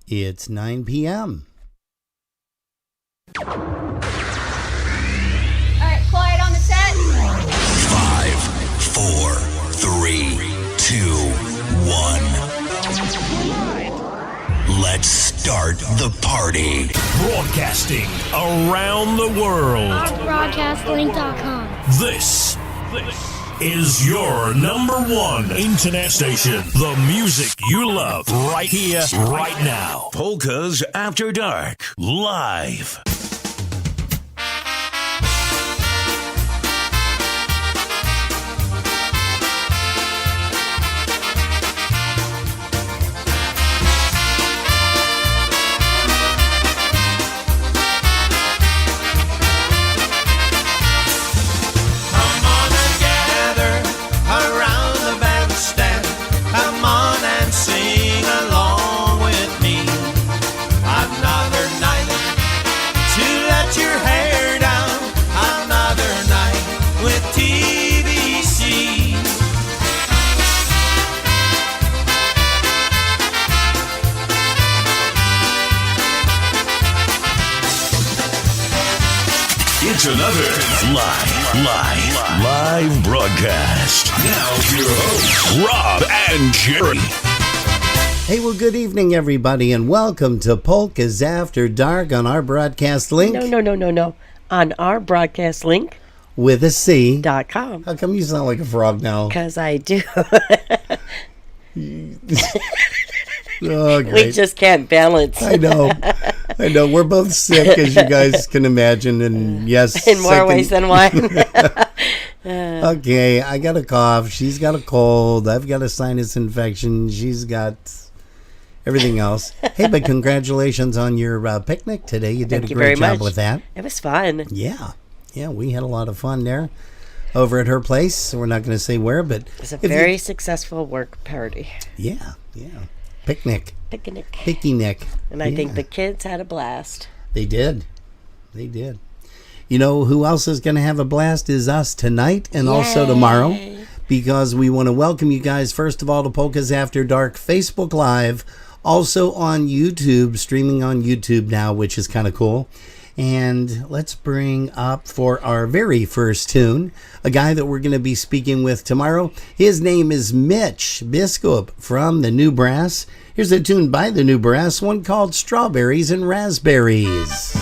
It's 9 p.m. All right, quiet on the set. 5, 4, 3, 2, 1. Let's start the party. Broadcasting around the world. Broadcastlink.com. This is your number one internet station. The music you love right here, right now. Polkas After Dark, live. It's another live broadcast. Now your hosts, Rob and Jerry. Hey, well, good evening, everybody, and welcome to Polkas After Dark on our broadcast link. No. On our broadcast link. With a C. .com. How come you sound like a frog now? Because I do. Oh, great. We just can't balance. I know. We're both sick, as you guys can imagine, and yes. In more ways than one. Okay, I got a cough. She's got a cold. I've got a sinus infection. She's got everything else. Hey, but congratulations on your picnic today. You did a great job with that. It was fun. Yeah, we had a lot of fun there over at her place. We're not going to say where, but it was a very successful work party. Yeah. Picnic. And I think the kids had a blast. They did. You know who else is going to have a blast is us tonight and also tomorrow, because we want to welcome you guys, first of all, to Polkas After Dark Facebook Live, also on YouTube, streaming on YouTube now, which is kind of cool. And let's bring up for our very first tune a guy that we're going to be speaking with tomorrow. His name is Mitch Biskup from the New Brass. Here's a tune by the New Brass, one called Strawberries and Raspberries.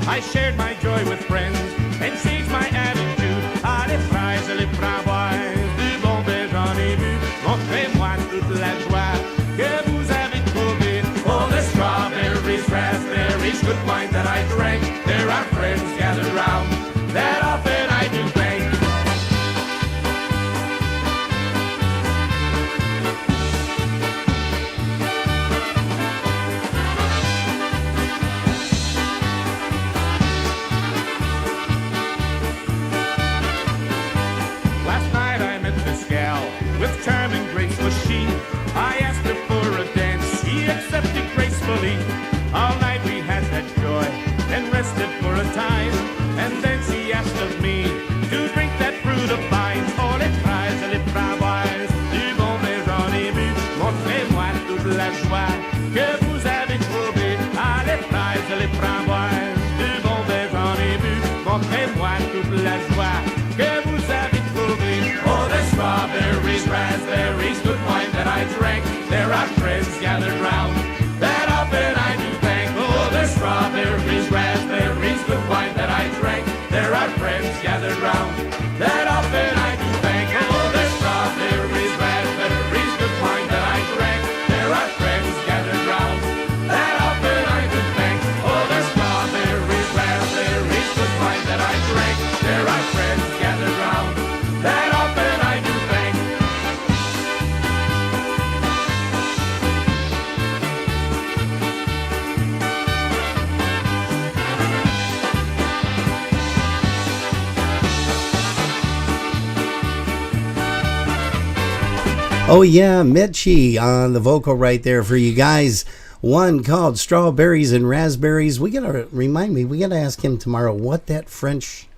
I shared my joy with friends and changed my attitude. Ah, les fraises, les framboises, du bon vin j'en ai vu. Montrez-moi toute la joie que vous avez trouvée. Oh, the strawberries, raspberries, good wine that I drank. There are friends gathered round that often I do thank. Charming grace was she. I asked her for a dance, she accepted gracefully. All night we had that joy and rested for a time. And then she asked of me to drink that fruit of vines. Oh, les fraises, les framboises, du bon vin j'en ai bu. Montrez-moi toute la joie que vous avez trouvée. Ah, les fraises, les framboises, du bon vin j'en ai bu. Montrez-moi toute la joie que vous avez trouvée. Oh, the strawberries, raspberries, good wine that I drank. There are friends gathered round that often I do thank. Oh, Oh yeah, Mitchie on the vocal right there for you guys. One called Strawberries and Raspberries. We gotta ask him tomorrow what that French,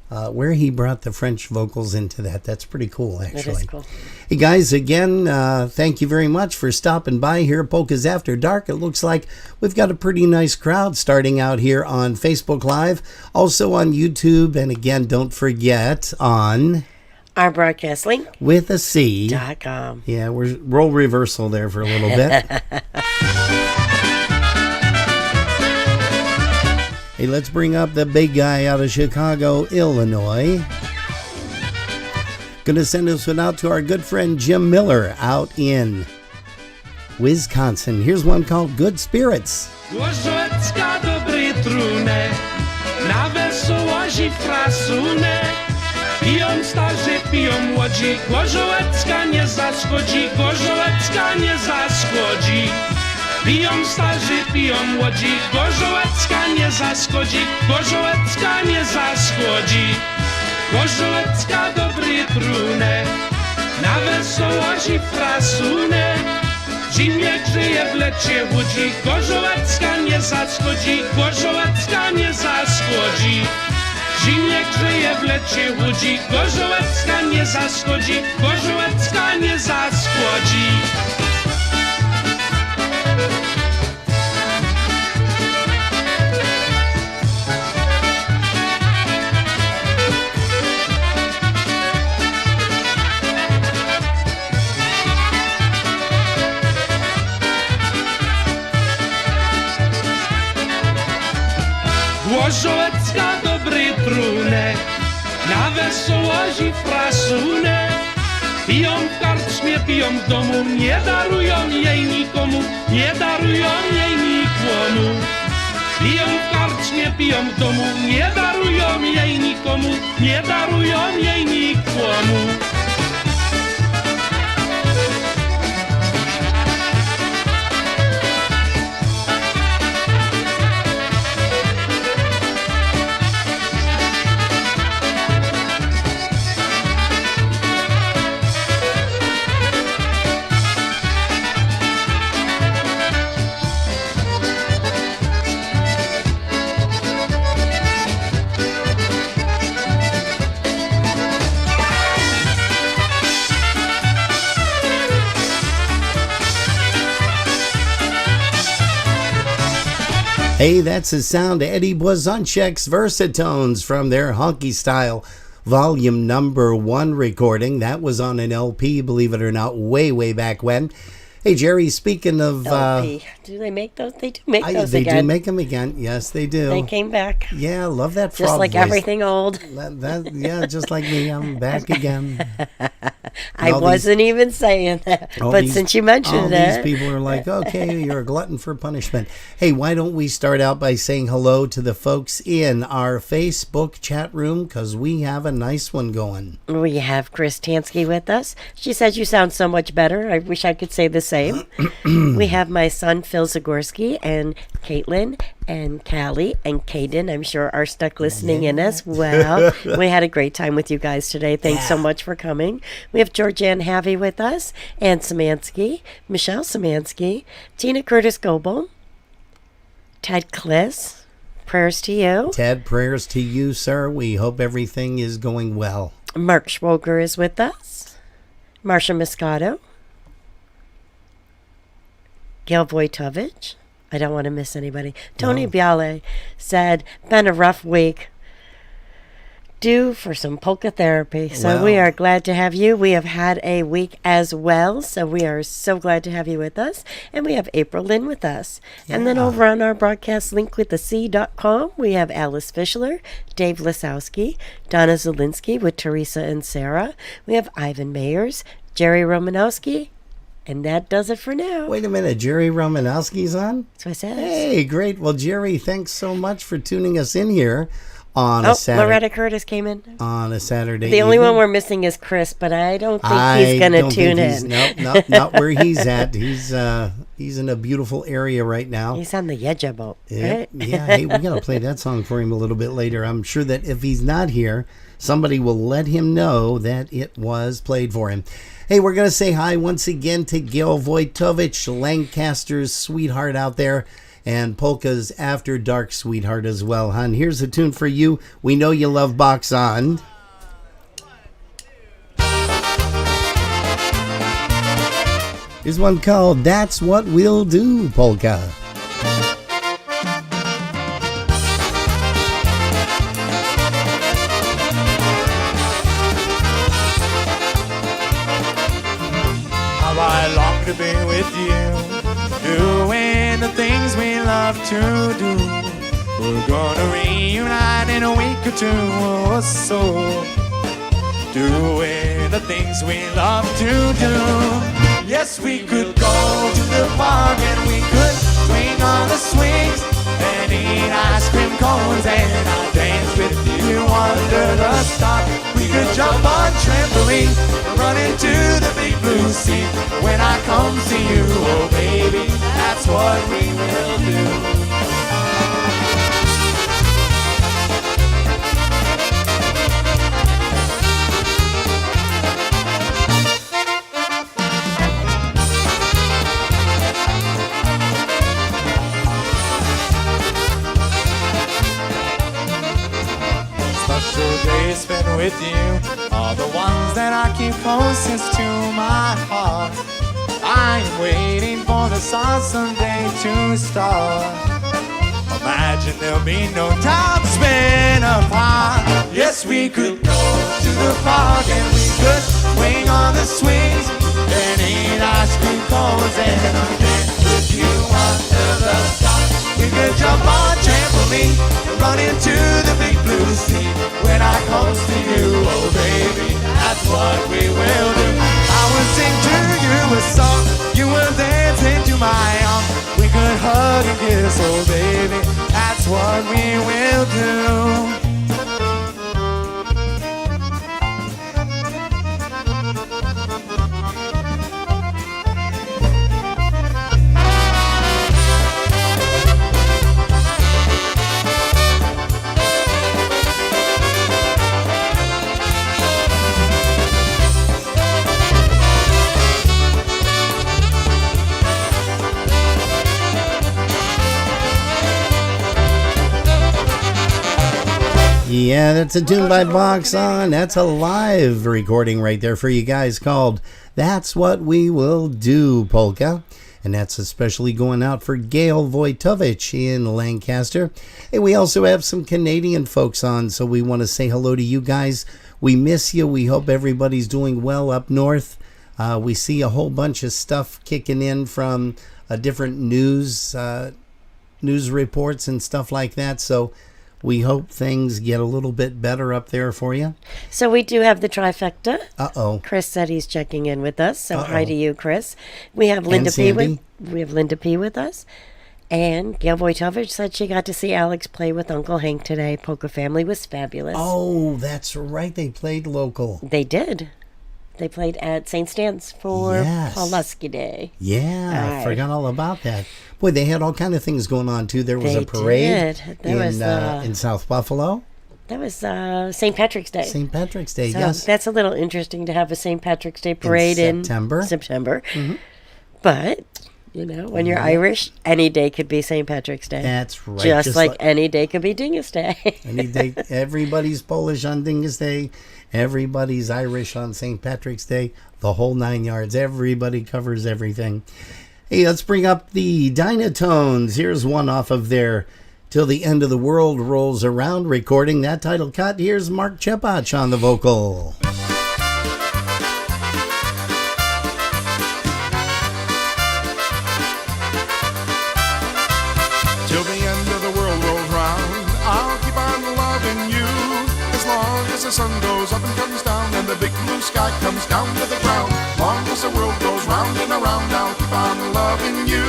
where he brought the French vocals into that. That's pretty cool, actually. That is cool. Hey guys, again, thank you very much for stopping by here at Polkas After Dark. It looks like we've got a pretty nice crowd starting out here on Facebook Live, also on YouTube, and again, don't forget on our broadcast link with a C. .com. Yeah, we're role reversal there for a little bit. Hey, let's bring up the big guy out of Chicago, Illinois. Gonna send us one out to our good friend Jim Miller out in Wisconsin. Here's one called Good Spirits. Łożecka dobry trunek, na wesołości frasunek. Piją starzy, piją młodzi, Gorzołecka nie zaszkodzi, Gorzołecka nie zaszkodzi. Piją starzy, piją młodzi, Gorzołecka nie zaszkodzi, Gorzołecka nie zaszkodzi. Gorzołecka dobry trunek, na wesołości frasunek. Zimnie grzeje, w lecie łudzi, Gorzołecka nie zaszkodzi, Gorzołecka nie zaszkodzi. Zimnie grzeje, w lecie łudzi, Gorzołecka nie zaszkodzi, Gorzołecka nie zaszkodzi. Gorzołecka dobry trunek, na wesołości frasunek. Piją w karczmie, piją w domu, nie darują jej nikomu, nie darują jej nikomu. Piją w karczmie, piją w domu, nie darują jej nikomu, nie darują jej nikomu. Hey, that's the sound of Eddie Blazonczyk's Versatones from their Honky Style Volume Number 1 recording. That was on an LP, believe it or not, way, way back when. Hey, Jerry, speaking of... LP. Do they make those? They do make those they again. They do make them again. Yes, they do. They came back. Yeah, love that frog Just like voice. everything old. Yeah, just like me. I'm back again. I wasn't even saying that, but since you mentioned it. These people are like, okay, you're a glutton for punishment. Hey, why don't we start out by saying hello to the folks in our Facebook chat room, because we have a nice one going. We have Chris Tansky with us. She says you sound so much better. I wish I could say the same. We have my son, Phil Zagorski, and Caitlin, and Callie, and Caden, I'm sure, are stuck listening in as well. We had a great time with you guys today. Thanks so much for coming. We have Georgianne Havey with us, Ann Szymanski, Michelle Szymanski, Tina Curtis Goebel, Ted Kliss. Prayers to you. Ted, prayers to you, sir. We hope everything is going well. Mark Schwoger is with us. Marcia Moscato. Gail Vojtovich. I don't want to miss anybody. Tony Biale said, been a rough week. Due for some polka therapy. So we are glad to have you. We have had a week as well. So we are so glad to have you with us. And we have April Lynn with us. Yeah. And then over on our broadcast link with the C.com, we have Alice Fischler, Dave Lisowski, Donna Zielinski with Teresa and Sarah. We have Ivan Mayers, Jerry Romanowski. And that does it for now. Wait a minute, Jerry Romanowski's on? That's what I said. Hey, great. Well, Jerry, thanks so much for tuning us in here on a Saturday. Loretta Curtis came in. On a Saturday The only evening. one we're missing is Chris, but I don't think he's going to tune in. Nope, not where he's at. He's in a beautiful area right now. He's on the Yeja boat, right? Yeah, hey, we got to play that song for him a little bit later. I'm sure that if he's not here, somebody will let him know that it was played for him. Hey, we're going to say hi once again to Gail Wojtowicz, Lancaster's sweetheart out there, and Polka's After Dark sweetheart as well, hon. Here's a tune for you. We know you love Box On. Here's one called That's What We'll Do, Polka. I long to be with you, doing the things we love to do. We're gonna reunite in a week or two or so, doing the things we love to do. Yes, we could go to the park and we could swing on the swings and eat ice cream cones, and I'll dance with you under the stars. We could jump on trampoline and run into the big blue sea. When I come see you, oh baby, that's what we will do. Days spent with you are the ones that I keep closest to my heart. I'm waiting for the sun someday to start. Imagine there'll be no time to spend apart. Yes, we could go to the park and we could swing on the swings and eat ice cream cones, and I'll dance with you under the stars. We could jump on trampoline and run into the big blue sea. When I come to you, oh baby, that's what we will do. I will sing to you a song, you will dance into my arms. We could hug and kiss, oh baby, that's what we will do. Yeah, that's a tune by Box On. That's a live recording right there for you guys called That's What We Will Do, Polka. And that's especially going out for Gail Wojtowicz in Lancaster. And we also have some Canadian folks on, so we want to say hello to you guys. We miss you. We hope everybody's doing well up north. We see a whole bunch of stuff kicking in from different news reports and stuff like that. So we hope things get a little bit better up there for you. So we do have the trifecta. Uh-oh. Chris said he's checking in with us. So hi to you, Chris. We have Linda P. with us. And Gail Wojtowicz said she got to see Alex play with Uncle Hank today. Polka Family was fabulous. Oh, that's right. They played local. They did. They played at St. Stan's for Pulaski Day. Yeah, I forgot all about that. Boy, they had all kind of things going on, too. There was a parade in South Buffalo. That was St. Patrick's Day. St. Patrick's Day, so yes. That's a little interesting to have a St. Patrick's Day parade in September. Mm-hmm. But, you know, when you're Irish, any day could be St. Patrick's Day. That's right. Just like any day could be Dingus Day. Any day. Everybody's Polish on Dingus Day. Everybody's Irish on St. Patrick's Day. The whole 9 yards. Everybody covers everything. Hey, let's bring up the Dynatones. Here's one off of their Till the End of the World Rolls Around recording. That title cut. Here's Mark Chepach on the vocal. Till the end of the world rolls round, I'll keep on loving you. As long as the sun goes up and comes down, and the big blue sky comes down to the ground. Long as the world goes round and around, I'll keep on loving you.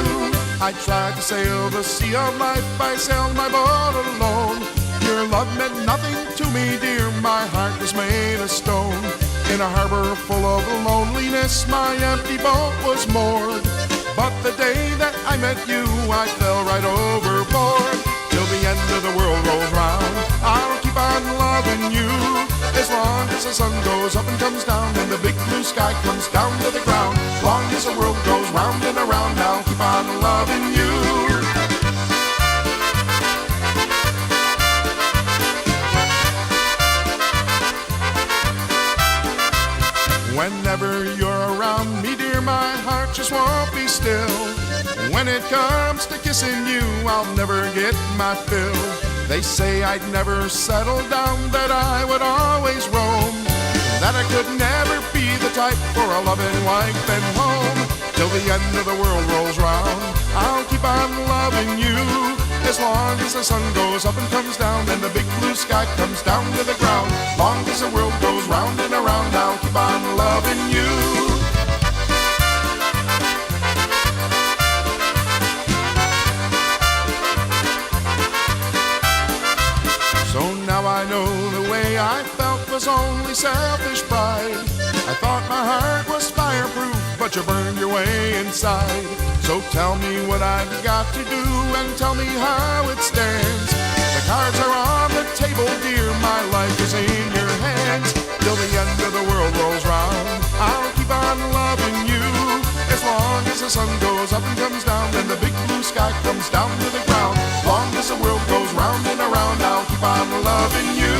I tried to sail the sea of life, I sailed my boat alone. Your love meant nothing to me, dear, my heart was made of stone. In a harbor full of loneliness, my empty boat was moored. But the day that I met you, I fell right overboard. Till the end of the world rolls round, I'll keep on loving you. As long as as the sun goes up and comes down, and the big blue sky comes down to the ground. Long as the world goes round and around, I'll keep on loving you. Whenever you're around me, dear, my heart just won't be still. When it comes to kissing you, I'll never get my fill. They say I'd never settle down, that I would always roam, that I could never be the type for a loving wife and home. Till the end of the world rolls round, I'll keep on loving you. As long as the sun goes up and comes down, and the big blue sky comes down to the ground. Long as the world goes round and around, I'll keep on loving you. So now I know the way I felt was only selfish pride. I thought my heart was fireproof, but you burned your way inside. So tell me what I've got to do, and tell me how it stands. The cards are on the table, dear, my life is in your hands. Till the end of the world rolls round, I'll keep on loving you. As long as the sun goes up and comes down, and the big blue sky comes down to the ground. Long as the world goes round and around, I'll keep on loving you.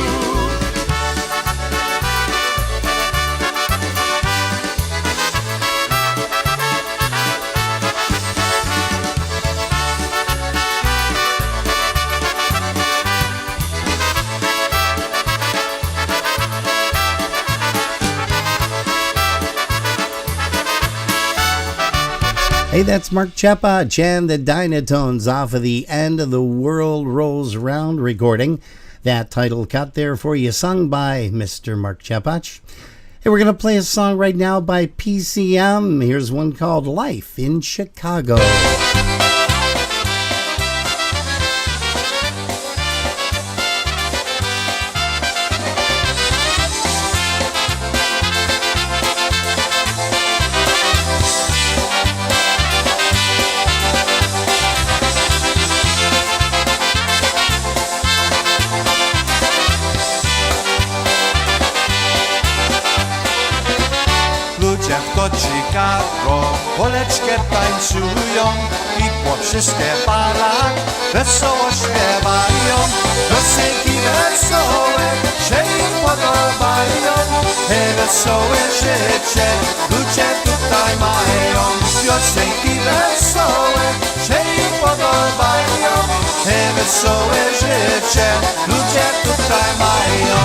Hey, that's Mark Chepach and the Dynatones off of the End of the World Rolls Round recording. That title cut there for you, sung by Mr. Mark Chepach. Hey, we're going to play a song right now by PCM. Here's one called Life in Chicago. Chicago, poleczkę tańcują i po wszystkie barach wesoło śpiewają. Piosenki wesołe się im podobają, wesołe życie ludzie tutaj mają. Piosenki wesołe się im podobają, wesołe życie ludzie tutaj mają.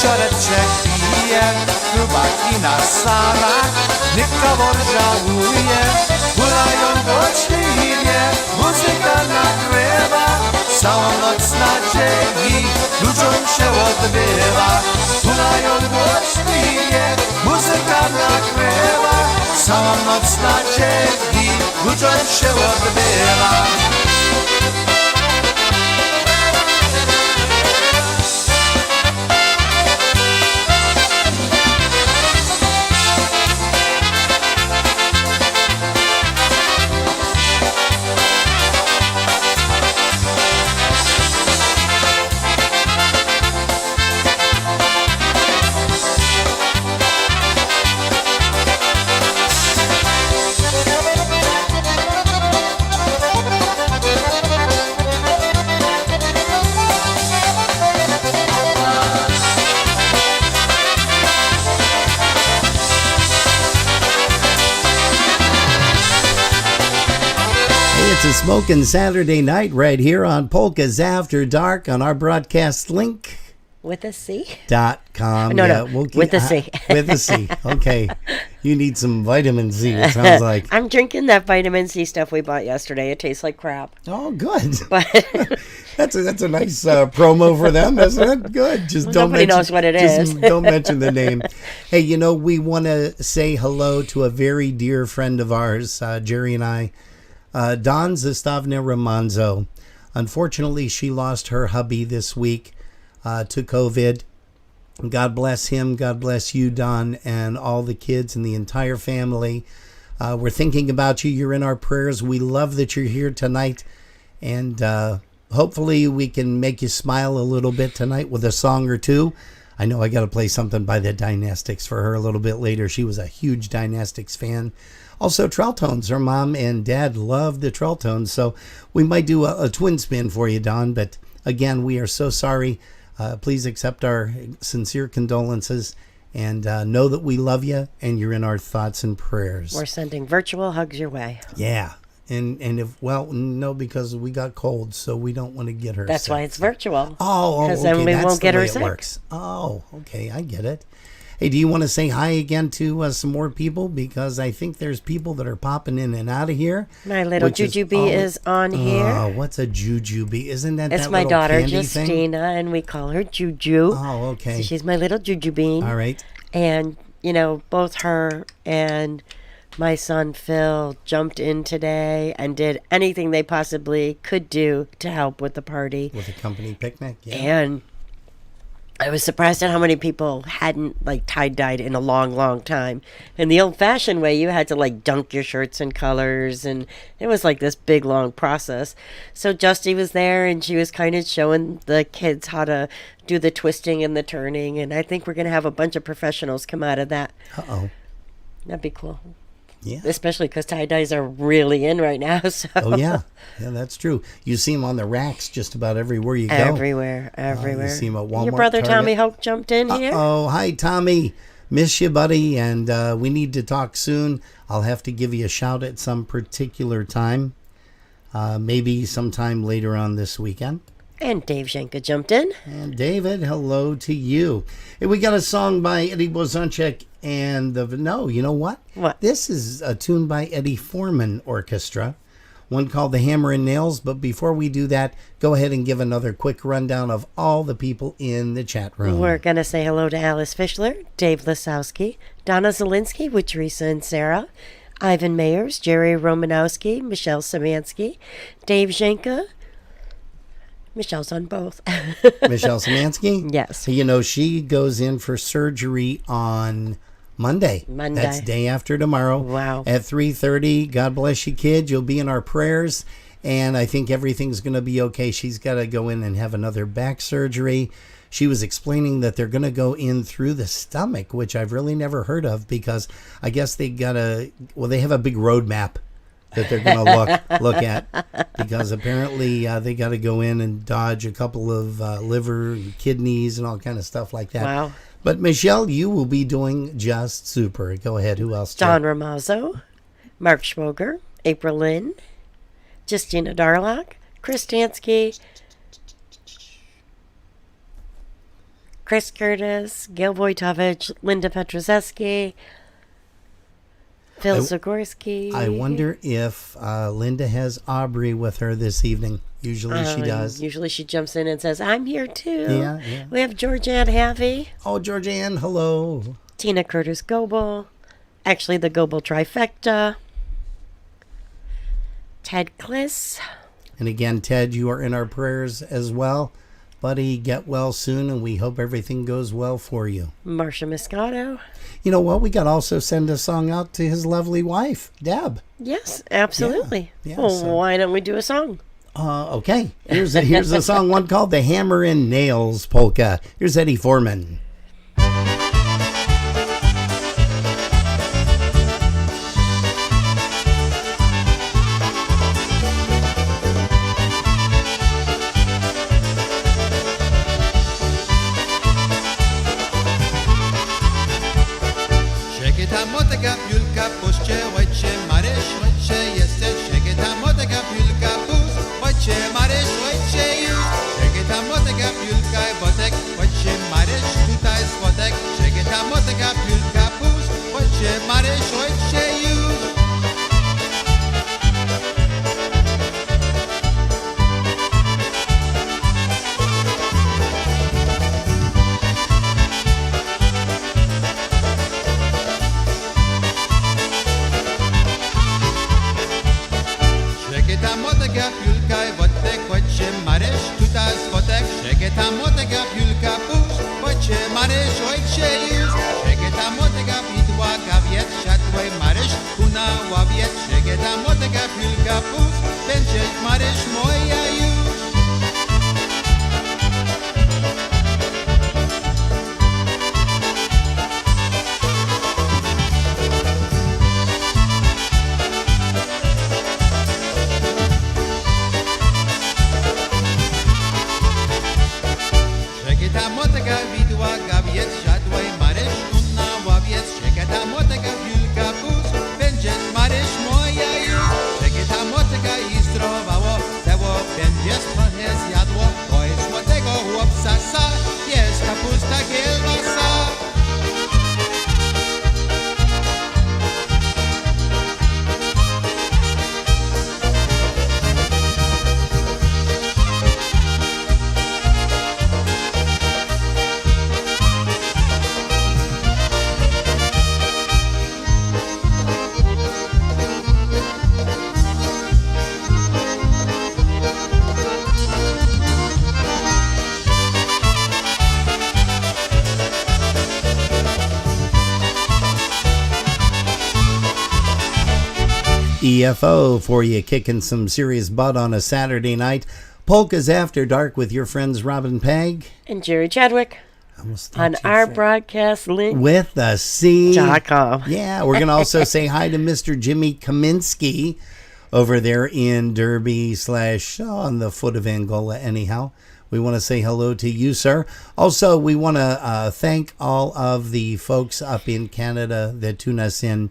Wieczoreczek pije, chłopaki na salach, nikogo żałuje, hulają głośliwie, muzyka nagrywa, całą noc nadziei, ludziom się odbywa. Hulają głośliwie, muzyka nagrywa, całą noc nadziei, ludziom się odbywa. It's a smoking Saturday night right here on Polkas After Dark on our broadcast link. With a C? .com. No, with a C. With a C. Okay. You need some vitamin C, it sounds like. I'm drinking that vitamin C stuff we bought yesterday. It tastes like crap. Oh, good. But that's a nice promo for them, isn't it? Good. Just don't nobody mention, knows what it just is. Don't mention the name. Hey, we want to say hello to a very dear friend of ours, Jerry and I, Dawn Zastavna Romanzo. Unfortunately, she lost her hubby this week to COVID. God bless him. God bless you, Don, and all the kids and the entire family. We're thinking about you. You're in our prayers. We love that you're here tonight. And hopefully we can make you smile a little bit tonight with a song or two. I know I got to play something by the Dynastics for her a little bit later. She was a huge Dynastics fan. Also, Trelltones. Her mom and dad loved the Trelltones. So we might do a twin spin for you, Don. But again, we are so sorry. Please accept our sincere condolences and know that we love you and you're in our thoughts and prayers. we're sending virtual hugs your way. Yeah. And no, because we got cold, so we don't want to get her That's sick. why it's virtual. Oh, Because okay. then we That's won't the get way her it sick. works. Oh, okay. I get it. Hey, do you want to say hi again to some more people? Because I think there's people that are popping in and out of here. My little Jujubee is on here. Oh, what's a Jujubee? Isn't that It's that my little daughter, candy Justina, thing? and we call her Juju. Oh, okay. So she's my little Jujubee. All right. And, both her and my son Phil jumped in today and did anything they possibly could do to help with the party. With a company picnic, yeah. And I was surprised at how many people hadn't tie-dyed in a long, long time. In the old-fashioned way, you had to dunk your shirts in colors, and it was this big, long process. So Justy was there, and she was kind of showing the kids how to do the twisting and the turning, and I think we're going to have a bunch of professionals come out of that. Uh-oh. That'd be cool. Yeah. Especially because tie-dyes are really in right now. So. Oh, yeah. Yeah, that's true. You see them on the racks just about everywhere you go. Everywhere. You see them at Walmart, Your brother Target. Tommy Hoke jumped in here. Oh, hi, Tommy. Miss you, buddy, and we need to talk soon. I'll have to give you a shout at some particular time, maybe sometime later on this weekend. And Dave Schenka jumped in. And David, hello to you. Hey, we got a song by Eddie Blazonczyk and you know what? What? This is a tune by Eddie Foreman Orchestra, one called The Hammer and Nails. But before we do that, go ahead and give another quick rundown of all the people in the chat room. We're going to say hello to Alice Fischler, Dave Lasowski, Donna Zielinski with Teresa and Sarah, Ivan Mayers, Jerry Romanowski, Michelle Samansky, Dave Schenka. Michelle's on both. Michelle Samansky? Yes. She goes in for surgery on Monday. That's day after tomorrow. Wow. At 3:30. God bless you, kid. You'll be in our prayers. And I think everything's going to be okay. She's got to go in and have another back surgery. She was explaining that they're going to go in through the stomach, which I've really never heard of because I guess they have a big roadmap that they're going to look at because apparently they got to go in and dodge a couple of liver and kidneys and all kind of stuff like that. Wow. But Michelle, you will be doing just super. Go ahead. Who else? Don Ramazzo, Mark Schwoger, April Lynn, Justina Darlock, Chris Tansky, Chris Curtis, Gail Wojtowicz, Linda Petrozeski, Phil Zagorski. I wonder if Linda has Aubrey with her this evening. Usually she does. Usually she jumps in and says, I'm here too. Yeah. We have Georgianne Havey. Oh, Georgianne, hello. Tina Curtis Goebel. Actually, the Goebel trifecta. Ted Kliss. And again, Ted, you are in our prayers as well. Buddy, get well soon, and we hope everything goes well for you. Marcia Moscato. You know what? We got to also send a song out to his lovely wife, Deb. Yes, absolutely. Yeah, well, so- why don't we do a song? Okay. Here's a song, one called The Hammer and Nails Polka. Here's Eddie Foreman. Shake it, I'm what I got, you'll guy, but Maryś ojcze już, czeketa młodego widła, gawiet siadłej Maryś, kuna ławiet, czeketa młodego pilka pus, będzie Maryś moja już. Czeketa młodego widła, gawiet siadłej Maryś, kuna ławiet, czeketa młodego wilka pus, będzie Maryś moja już. Czeketa młodego i zdrowało, teło będzie trochę zjadło, bo jest młodego chłopca sa, jest kapusta kielbasa. EFO for you, kicking some serious butt on a Saturday night. Polkas After Dark with your friends Robin Pegg and Jerry Chadwick on our broadcast link with the C.com. .com. Yeah, we're going to also say hi to Mr. Jimmy Kaminsky over there in Derby / on the foot of Angola anyhow. We want to say hello to you, sir. Also, we want to thank all of the folks up in Canada that tune us in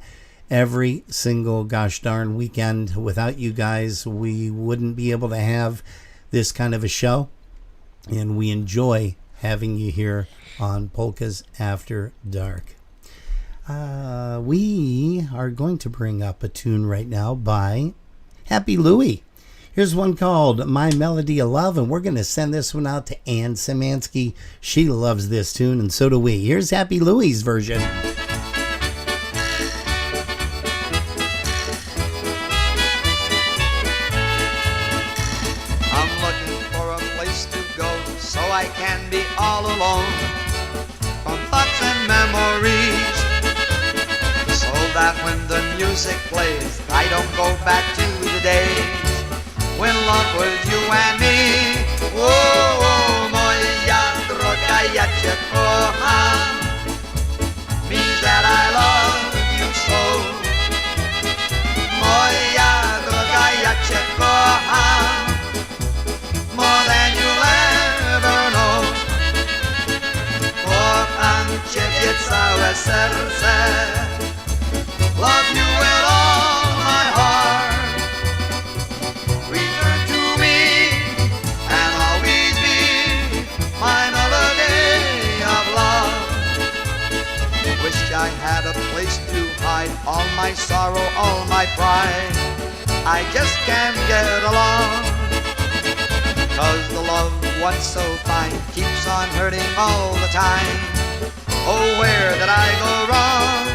every single gosh darn weekend. Without you guys, we wouldn't be able to have this kind of a show. And we enjoy having you here on Polkas After Dark. We are going to bring up a tune right now by Happy Louie. Here's one called My Melody of Love, and we're going to send this one out to Ann Szymanski. She loves this tune, and so do we. Here's Happy Louie's version. I can be all alone from thoughts and memories, so that when the music plays I don't go back to the days when love was you and me. Oh, moja droga, ja cię kocham, means that I love you so. Moja droga, ja cię kocham, more than you'll ever know. Kocham ciebie całe serce, love you with all my heart. Return to me and always be my melody of love. Wish I had a place to hide all my sorrow, all my pride. I just can't get along, 'cause the love once so fine keeps on hurting all the time. Oh, where did I go wrong?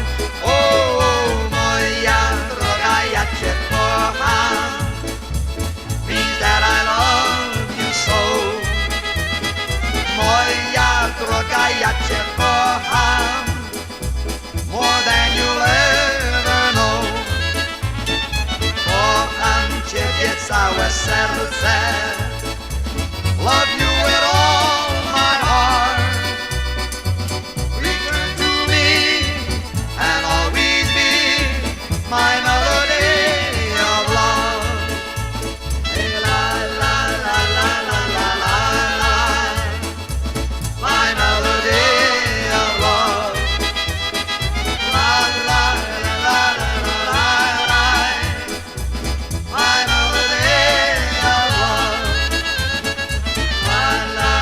Oh, moja droga, ja cię kocham, means that I love you so. Moja droga, ja cię kocham, more than you'll ever know. Kocham ciebie całe serce, love you with all my heart. Return to me and always be my melody of love. Hey, la la la la la la la la, my melody of love. La la la la la la la, my melody of love. La la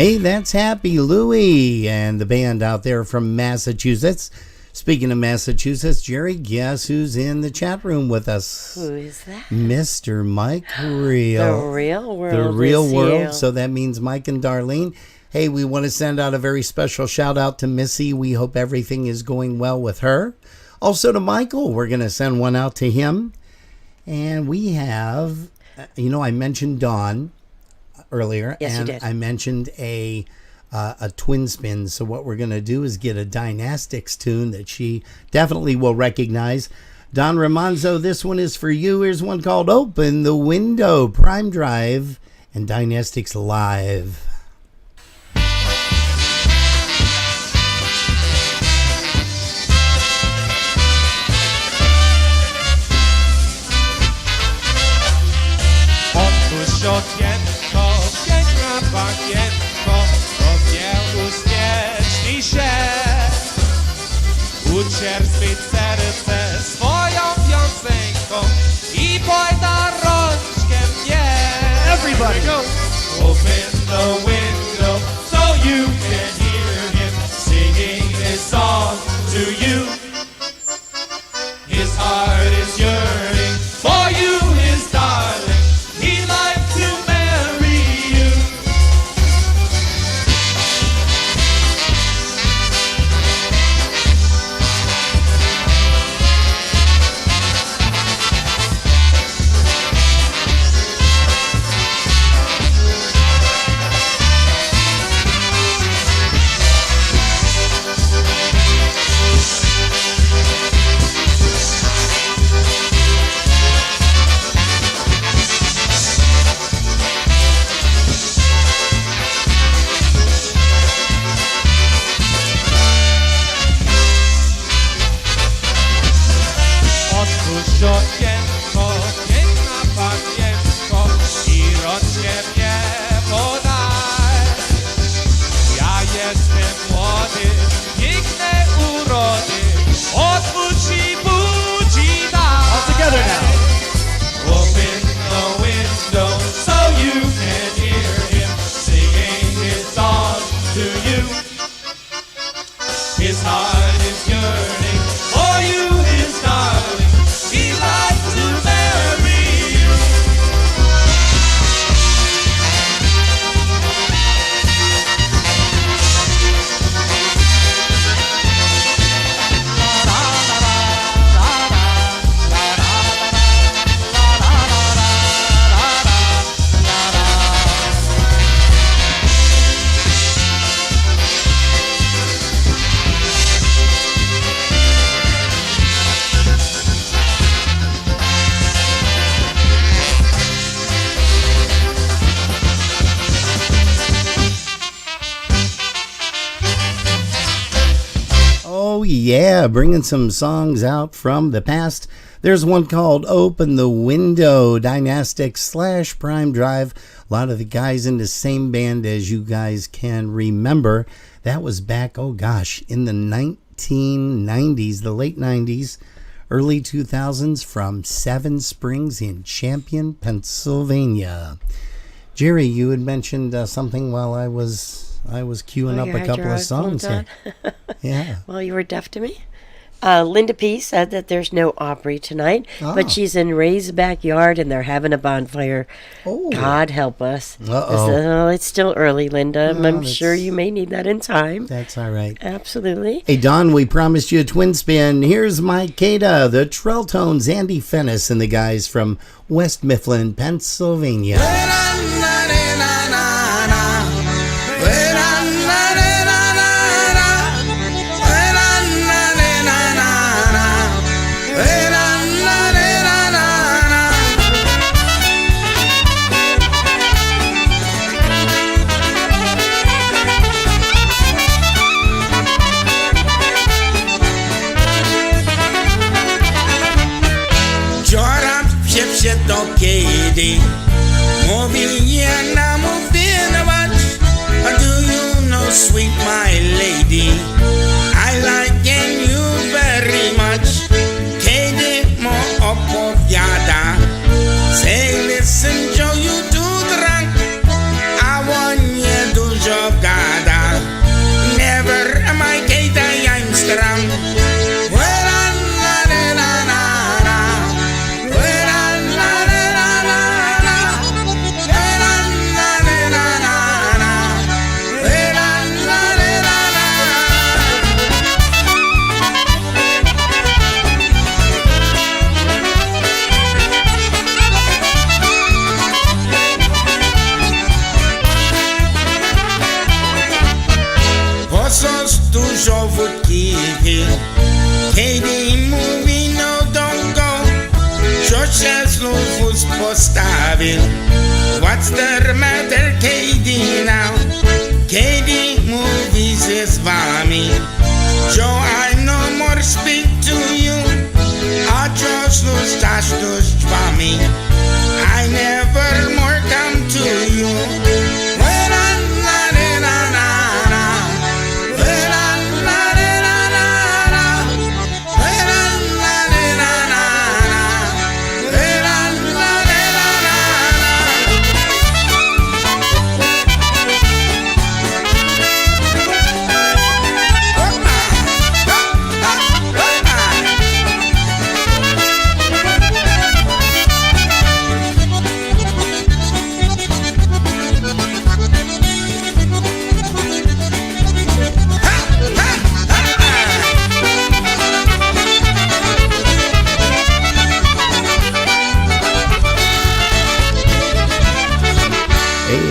Hey, that's Happy Louie and the band out there from Massachusetts. Speaking of Massachusetts, Jerry, guess who's in the chat room with us? Who is that? Mr. Mike Real. The real world. The real is world. here. So that means Mike and Darlene. Hey, we want to send out a very special shout out to Missy. We hope everything is going well with her. Also to Michael, we're going to send one out to him. And we have, I mentioned Dawn earlier. Yes, and you did. I mentioned a twin spin. So what we're going to do is get a Dynastics tune that she definitely will recognize. Don Ramonzo, this one is for you. Here's one called Open the Window, Prime Drive, and Dynastics Live. Otwórz okienko, piękna bagienko, sobie uśmiechnij się. Ucierpij serce swoją piosenką i pojda rączkę mnie. Everybody go! Open the window so you can hear him singing his song to you. His heart is yearning for you, his darling. He'd like to marry you. Otwórz okienko, piękna panienko, i rączkę mnie podaj. Ja jestem młody, piękne urody, otwórz i budzi daj. All together now. Open the window so you can hear him singing his song to you. His heart is yearning for you, his darling. He'd like to marry you. Oh, yeah, bringing some songs out from the past. There's one called Open the Window, Dynastics / Prime Drive. A lot of the guys in the same band as you guys can remember. That was back, in the 1990s, the late 90s, early 2000s, from Seven Springs in Champion, Pennsylvania. Jerry, you had mentioned something while I was queuing up a couple of songs here. Yeah. Well, you were deaf to me. Linda P. said that there's no Aubrey tonight, but she's in Ray's backyard and they're having a bonfire. Oh. God help us. Uh-oh. It's still early, Linda. No, I'm sure you may need that in time. That's all right. Absolutely. Hey, Don, we promised you a twin spin. Here's Mike Cada, the Trelltones, Andy Fennis, and the guys from West Mifflin, Pennsylvania. Się to kiedy mówi jedna mówiła, do you know sweet my lady, I like you very much. Kiedy mo opowiada, say listen Joe, you too drunk, a on nie dużo postavil. What's the matter, Katie, now? Katie, movies is vami. Joe, I no more speak to you. I just lose touch to me. I never more come to you. When I'm not in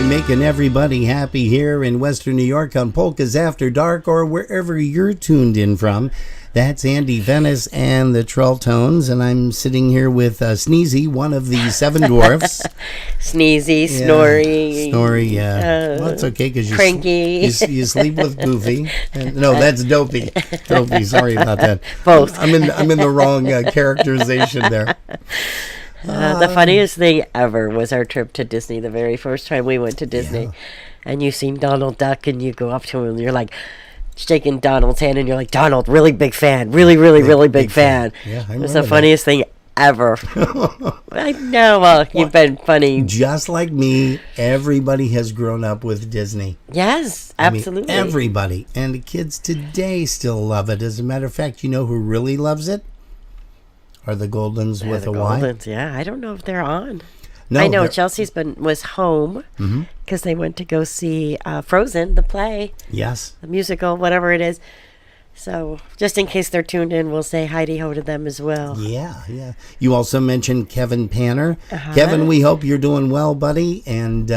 making everybody happy here in Western New York on Polkas After Dark or wherever you're tuned in from. That's Andy Venice and the Trolltones, and I'm sitting here with Sneezy, one of the seven dwarfs. Sneezy, Snorri. Snorri, yeah. Well, it's okay because Cranky. You sleep with Goofy. No, that's Dopey. Dopey, sorry about that. Both. I'm in the wrong characterization there. The funniest thing ever was our trip to Disney, the very first time we went to Disney. Yeah. And you seen Donald Duck, and you go up to him, and you're like shaking Donald's hand, and you're like, Donald, really big fan. Really big fan. Yeah, I It was the funniest thing ever. I know, well, you've been funny. Just like me, everybody has grown up with Disney. Yes, absolutely. I mean, everybody. And the kids today still love it. As a matter of fact, you know who really loves it? Are the Goldens with a Y? Goldens, yeah. I don't know if they're on. No, I know Chelsea's was home because they went to go see Frozen, the play. Yes. The musical, whatever it is. So just in case they're tuned in, we'll say hi-de-ho to them as well. Yeah. You also mentioned Kevin Panner. Kevin, we hope you're doing well, buddy, and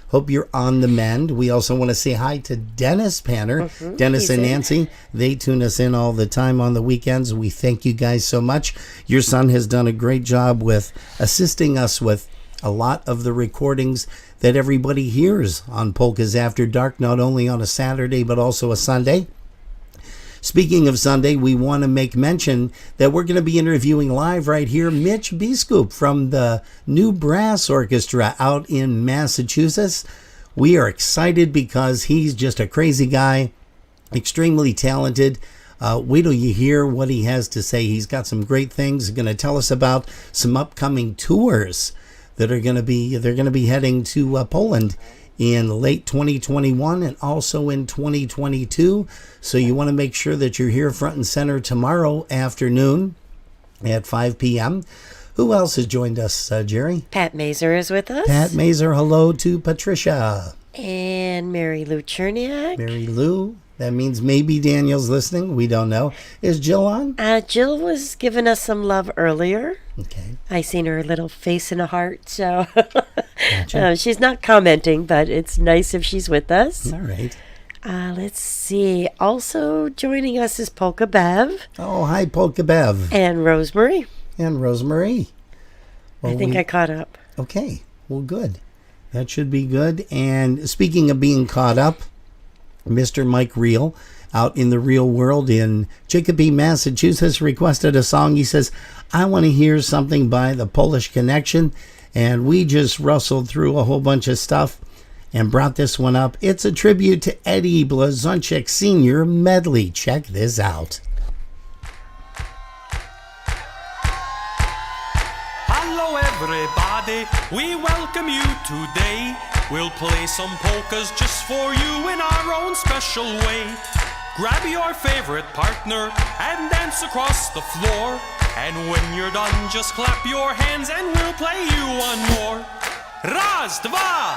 hope you're on the mend. We also want to say hi to Dennis Panner. Dennis and Nancy, they tune us in all the time on the weekends. We thank you guys so much. Your son has done a great job with assisting us with a lot of the recordings that everybody hears on Polkas After Dark, not only on a Saturday, but also a Sunday. Speaking of Sunday, we want to make mention that we're going to be interviewing live right here Mitch Biskup from the New Brass Orchestra out in Massachusetts. We are excited because he's just a crazy guy, extremely talented. Wait till you hear what he has to say. He's got some great things. He's going to tell us about some upcoming tours that are going to be, they're going to be heading to Poland in late 2021 and also in 2022. So you want to make sure that you're here front and center tomorrow afternoon at 5 p.m. Who else has joined us, Jerry? Pat Mazer is with us. Pat Mazer, hello to Patricia. And Mary Lou Cherniak. Mary Lou. That means maybe Daniel's listening. We don't know. Is Jill on? Jill was giving us some love earlier. Okay. I seen her little face and a heart, so Gotcha. She's not commenting, but it's nice if she's with us. All right. Let's see. Also joining us is Polka Bev. Oh, hi, Polka Bev. And Rosemary. And Rosemary. Well, I think I caught up. Okay. Well, good. That should be good. And speaking of being caught up, Mr. Mike Reel out in the real world in Chicopee, Massachusetts requested a song. He says, I want to hear something by the Polish Connection. And we just rustled through a whole bunch of stuff and brought this one up. It's a tribute to Eddie Blazonczyk Sr. medley. Check this out. Hello everybody, we welcome you today. We'll play some polkas just for you in our own special way. Grab your favorite partner and dance across the floor. And when you're done, just clap your hands and we'll play you one more. Raz, dwa!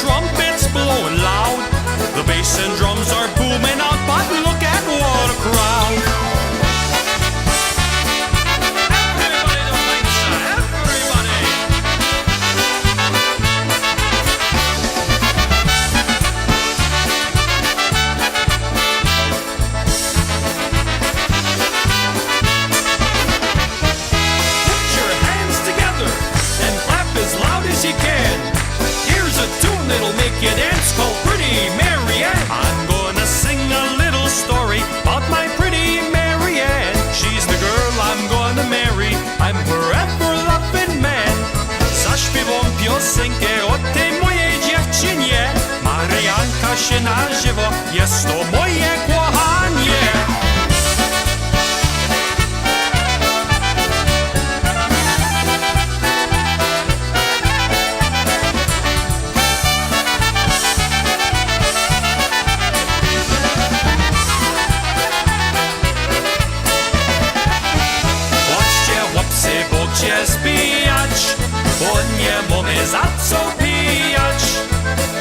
trumpets blowing loud. The bass and drums are booming out, but look at what a crowd. Everybody to Windsor, everybody. Put your hands together and clap as loud as you can. Here's a tune that'll make you dance called Pretty Mary Ann. I'm gonna sing a little story about my pretty Mary Ann. She's the girl I'm gonna marry. I'm forever loving man. Zaśpiewam piosenkę o tej mojej dziewczynie. Marianka się nazywa, jest to moje kochanie. Cię zbijać, bo nie mamy za co pijać.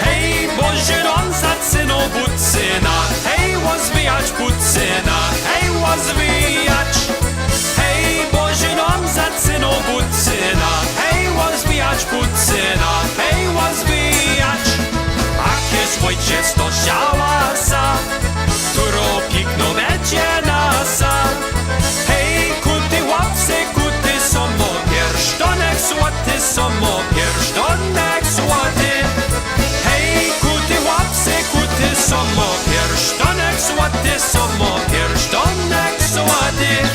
Hej, Boże, on za cyną bucyna. Hej, rozwijać bucyna. Hej, rozwijać. Hej, Boże, on za cyną bucyna. Hej, rozwijać bucyna. Hej, rozwijać. Akie ojciec to siałasa, którą pikną będzie nasa. Hej, kuty łapce, kuty somo pierśtonek złoty, somo pierśtonek złoty. Hej, kuty łapce, kuty somo pierśtonek złoty, somo pierśtonek złoty.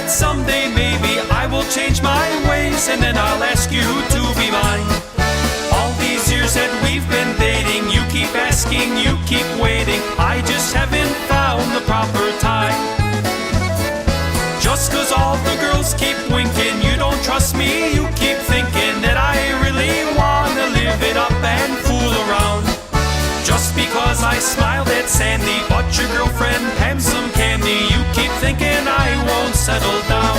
Someday maybe I will change my ways, and then I'll ask you to be mine. All these years that we've been dating, you keep asking, you keep waiting. I just haven't found the proper time. Just 'cause all the girls keep winking, you don't trust me, you keep thinking that I really wanna live it up and fool around. Just because I smiled at Sandy, bought your girlfriend Pam some candy, you keep thinking I won't settle down.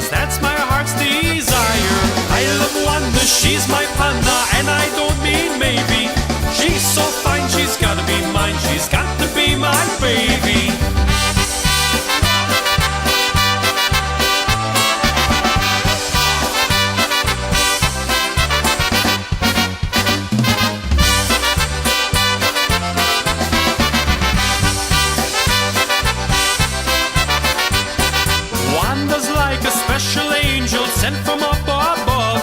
'cause that's my heart's desire. I love Wanda, she's my panna, and I don't mean maybe. She's so fine, she's gotta be mine, she's got to be my baby. Wanda's like a special angel sent from up above.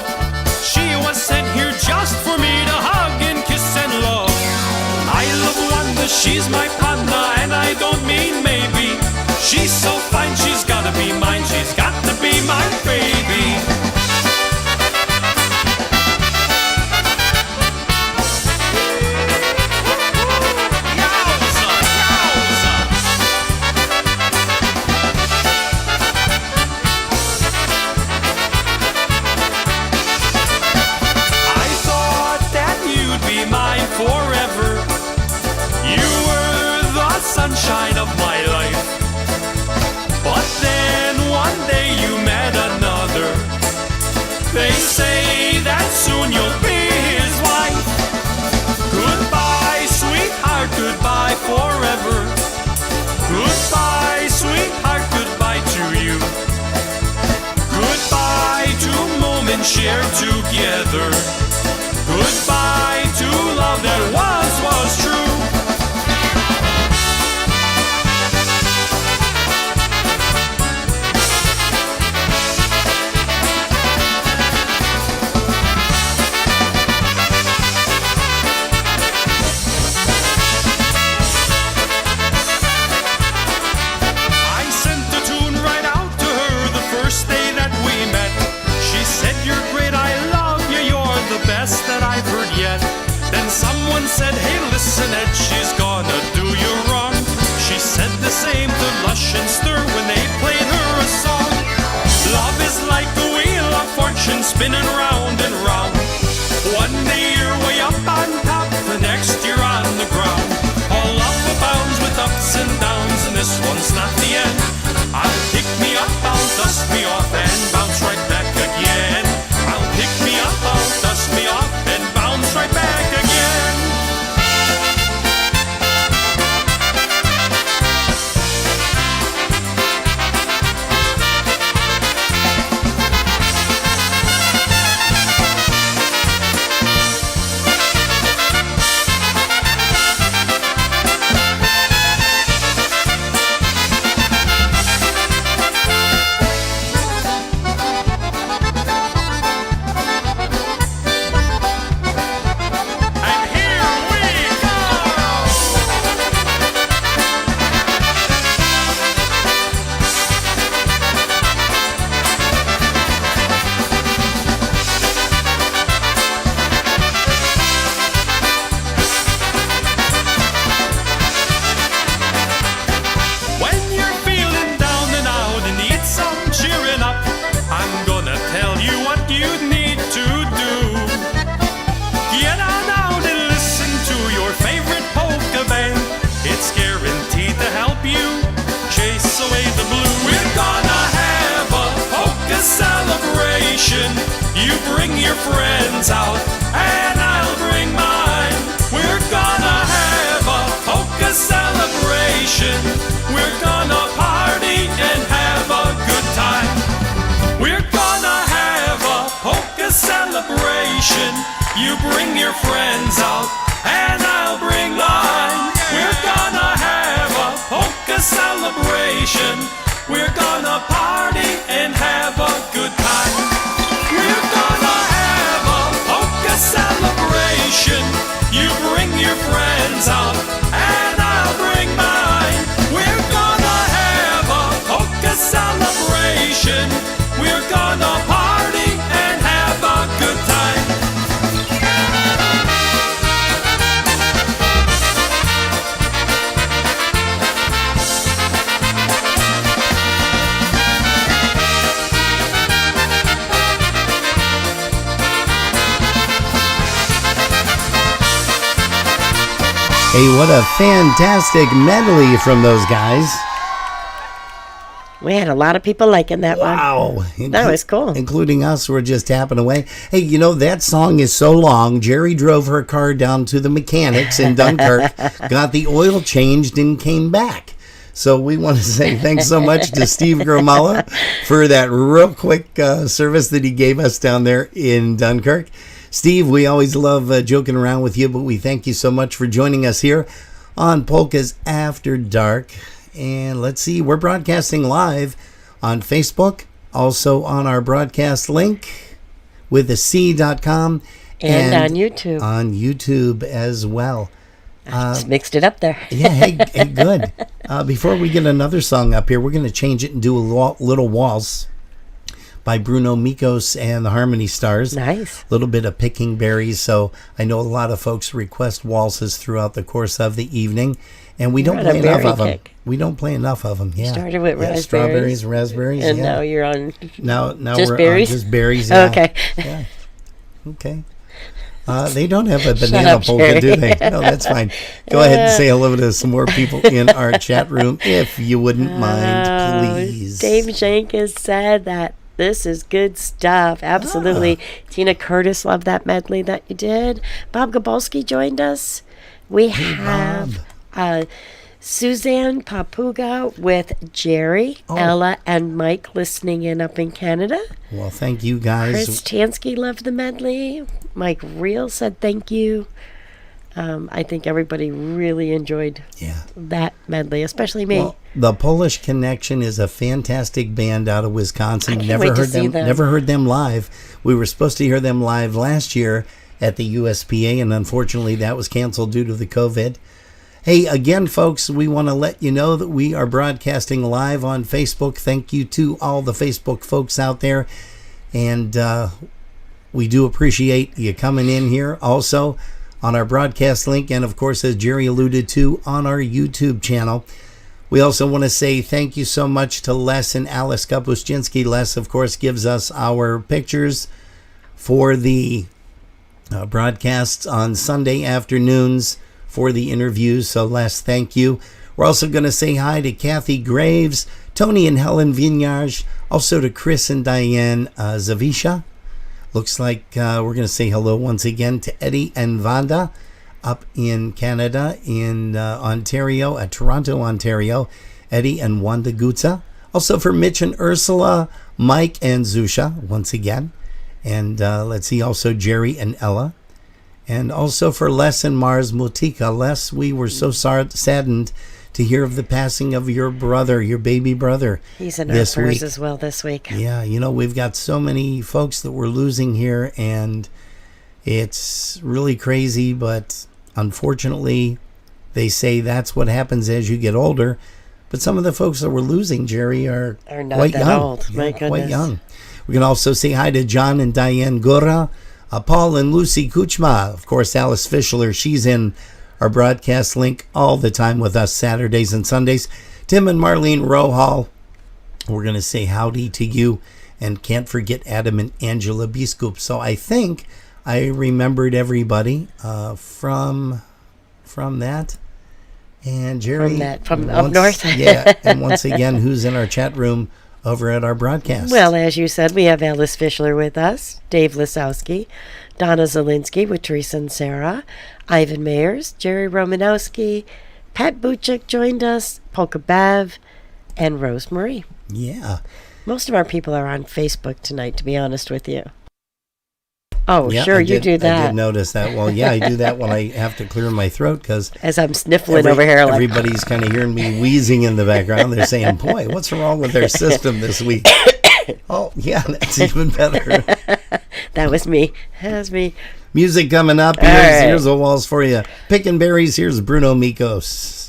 She was sent here just for me to hug and kiss and love. I love Wanda, she's my panna, and I don't mean maybe. She's so fine, she's gotta be mine, she's got to be my baby. Forever, you were the sunshine of my life. But then one day you met another. They say that soon you'll be his wife. Goodbye, sweetheart, goodbye forever. Goodbye, sweetheart, goodbye to you. Goodbye to moments shared together. Goodbye to love that was true. I sent the tune right out to her the first day that we met. She said, "You're great, I love you, you're the best that I've heard yet." Then someone said, "Hey, listen, Ed, she's gonna do you wrong." She said the same to Lush and Stir when they played her a song. Love is like a wheel of fortune spinning round and round. One day you're way up on top, the next you're on the ground. All love abounds with ups and downs, and this one's not the end. I'll pick me up, I'll dust me off, and bounce right back again. I'll pick me up, I'll dust me off, and bounce right back again. You bring your friends out, and I'll bring mine. We're gonna have a polka celebration. We're gonna party and have a good time. We're gonna have a polka celebration. You bring your friends out, and I'll bring mine. We're gonna have a polka celebration. We're gonna party and have a good time. We're gonna have a polka celebration. You bring your friends out, and I'll bring mine. We're gonna have a polka celebration. We're gonna party and have a good time. Hey, what a fantastic medley from those guys. We had a lot of people liking that one. Wow. That was cool. Including us, who were just tapping away. Hey, you know, that song is so long. Jerry drove her car down to the mechanics in Dunkirk, got the oil changed, and came back. So we want to say thanks so much to Steve Gramala for that real quick service that he gave us down there in Dunkirk. Steve, we always love joking around with you, but we thank you so much for joining us here on Polkas After Dark. And let's see, we're broadcasting live on Facebook, also on our broadcast link with the C.com. And on YouTube. On YouTube as well. I just mixed it up there. Yeah, hey, good. Before we get another song up here, we're going to change it and do a little waltz by Bruno Mikos and the Harmony Stars. Nice. A little bit of picking berries. So I know a lot of folks request waltzes throughout the course of the evening. And we don't play enough of them. We don't play enough of them. Yeah. You started with raspberries. Strawberries, raspberries. And now you're on now just we're berries? on just berries. Yeah. Okay. Yeah. Okay. They don't have a banana polka, do they? No, that's fine. Go ahead and say hello to some more people in our chat room, if you wouldn't mind, please. Dave Jenkins said that this is good stuff. Absolutely. Tina Curtis loved that medley that you did. Bob Gabolski joined us. We have Suzanne Papuga with Jerry, Ella, and Mike listening in up in Canada. Well, thank you guys. Chris Tansky loved the medley. Mike Reel said thank you. I think everybody really enjoyed that medley, especially me. Well, the Polish Connection is a fantastic band out of Wisconsin. I can't wait to see them. Never heard them live. We were supposed to hear them live last year at the USPA, and unfortunately that was canceled due to the COVID. Hey, again, folks, we want to let you know that we are broadcasting live on Facebook. Thank you to all the Facebook folks out there. And we do appreciate you coming in here. Also, on our broadcast link, and of course, as Jerry alluded to, on our YouTube channel. We also want to say thank you so much to Les and Alice Kapuscinski. Les, of course, gives us our pictures for the broadcasts on Sunday afternoons for the interviews. So Les, thank you. We're also going to say hi to Kathy Graves, Tony and Helen Vignage, also to Chris and Diane Zavisha. Looks like we're going to say hello once again to Eddie and Vanda up in Canada, in Ontario, at Toronto, Ontario. Eddie and Wanda Gutza. Also for Mitch and Ursula, Mike and Zusha, once again. And let's see, also Jerry and Ella. And also for Les and Mars Mutika. Les, we were so saddened to hear of the passing of your brother, your baby brother. He's in our prayers as well this week. Yeah, you know, we've got so many folks that we're losing here, and it's really crazy, but unfortunately, they say that's what happens as you get older. But some of the folks that we're losing, Jerry, are not quite that young. old. Yeah, My goodness. quite young. We can also say hi to John and Diane Gora, Paul and Lucy Kuchma. Of course, Alice Fischler, she's in our broadcast link all the time with us Saturdays and Sundays. Tim and Marlene Rohal, we're going to say howdy to you. And can't forget Adam and Angela Biskup. So I think I remembered everybody from that. And Jerry. From up north. Yeah, and once again, who's in our chat room over at our broadcast? Well, as you said, we have Alice Fischler with us, Dave Lisowski, Donna Zielinski with Teresa and Sarah, Ivan Mayers, Jerry Romanowski, Pat Buchik joined us, Polka Bev, and Rose Marie. Yeah. Most of our people are on Facebook tonight, to be honest with you. Oh, yeah, sure, you do that. I did notice that. Well, yeah, I do that when I have to clear my throat because as I'm sniffling over here, like everybody's kind of hearing me wheezing in the background. They're saying, "Boy, what's wrong with their system this week?" Oh, yeah, that's even better. That was me. That was me. Music coming up. Here's the walls for you. Picking berries. Here's Bruno Mikos.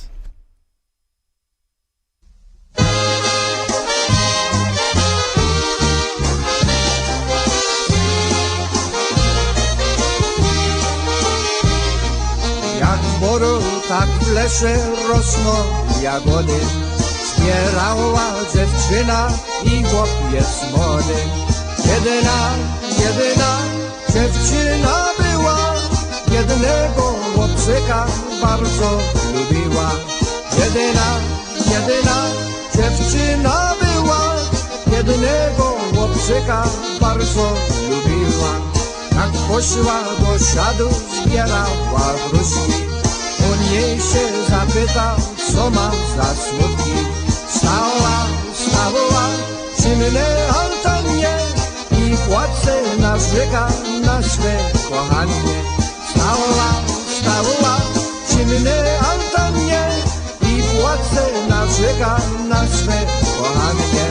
Boru tak w lesie rosną jagody. Zbierała dziewczyna i chłop jest młody. Jedyna dziewczyna była, jednego chłopczyka bardzo lubiła. Jedyna dziewczyna była, jednego chłopczyka bardzo lubiła. Jak poszła do siadu, zbierała gruszki. On jej się zapytał, co ma za smutki. Stała, przy mnie altanie i płacę narzeka na swe kochanie. Stała, przy mnie altanie i płacę narzeka na swe kochanie.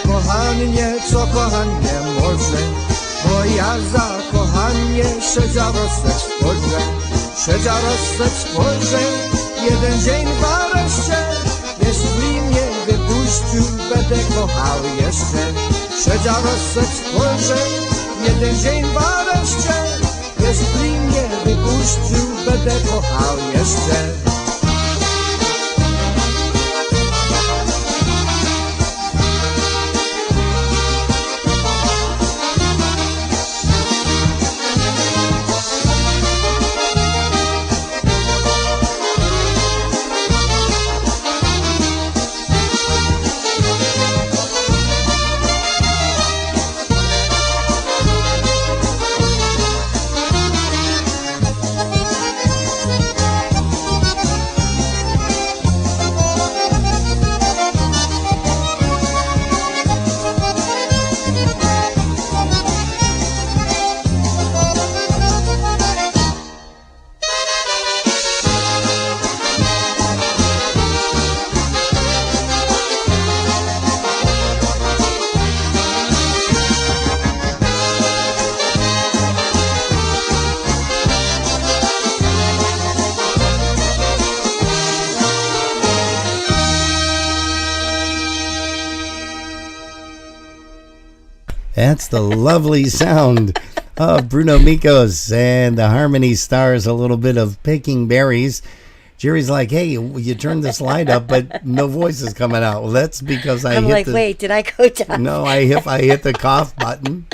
Kochanie, co kochanie może, bo ja za kochanie szedziarosek spojrzę, jeden dzień w areszcie, jeśli mnie wypuścił, będę kochał jeszcze. Szedziarosek spojrzę, jeden dzień w areszcie, jeśli mnie wypuścił, będę kochał jeszcze. That's the lovely sound of Bruno Mikos and the Harmony Stars, a little bit of Picking Berries. Jerry's like, hey, you turned the slide up, but no voice is coming out. Well, that's because wait, did I go down? No, I hit the cough button,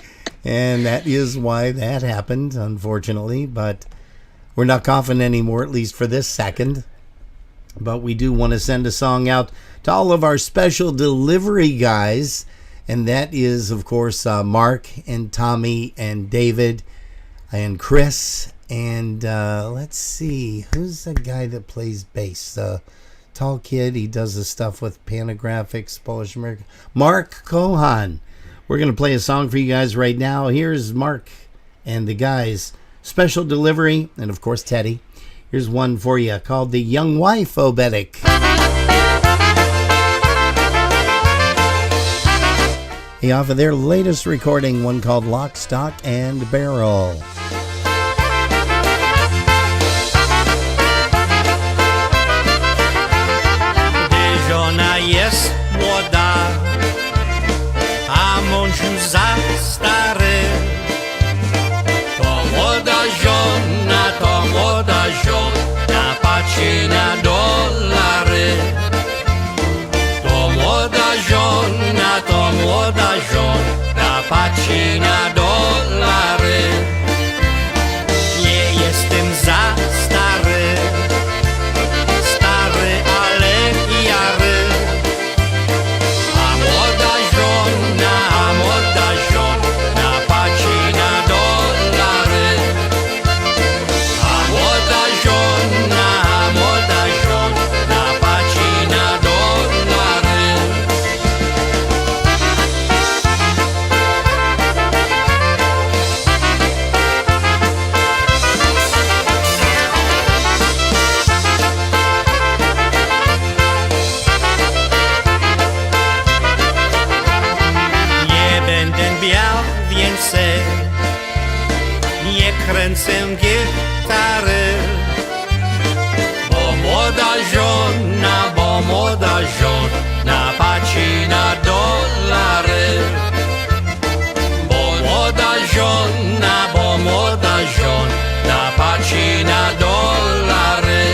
and that is why that happened, unfortunately. But we're not coughing anymore, at least for this second. But we do want to send a song out to all of our special delivery guys. And that is, of course, Mark and Tommy and David and Chris. And let's see, who's the guy that plays bass? The tall kid, he does the stuff with Panagraphics, Polish American. Mark Kohan. We're going to play a song for you guys right now. Here's Mark and the guys. Special delivery, and of course, Teddy. Here's one for you called The Young Wife Obetic. Off of their latest recording, one called Lock, Stock, and Barrel. Gdy żona jest młoda, a mąż już za stary, to młoda żona patrzy na dolary. To młoda żona patrzy na dolary. Nie jestem za stary, ale jary. A młoda żona patrzy na dolary. A młoda żona patrzy na dolary. Więcej nie kręcę gitary, bo młoda żona patrzy na dolary. Bo młoda żona patrzy na dolary.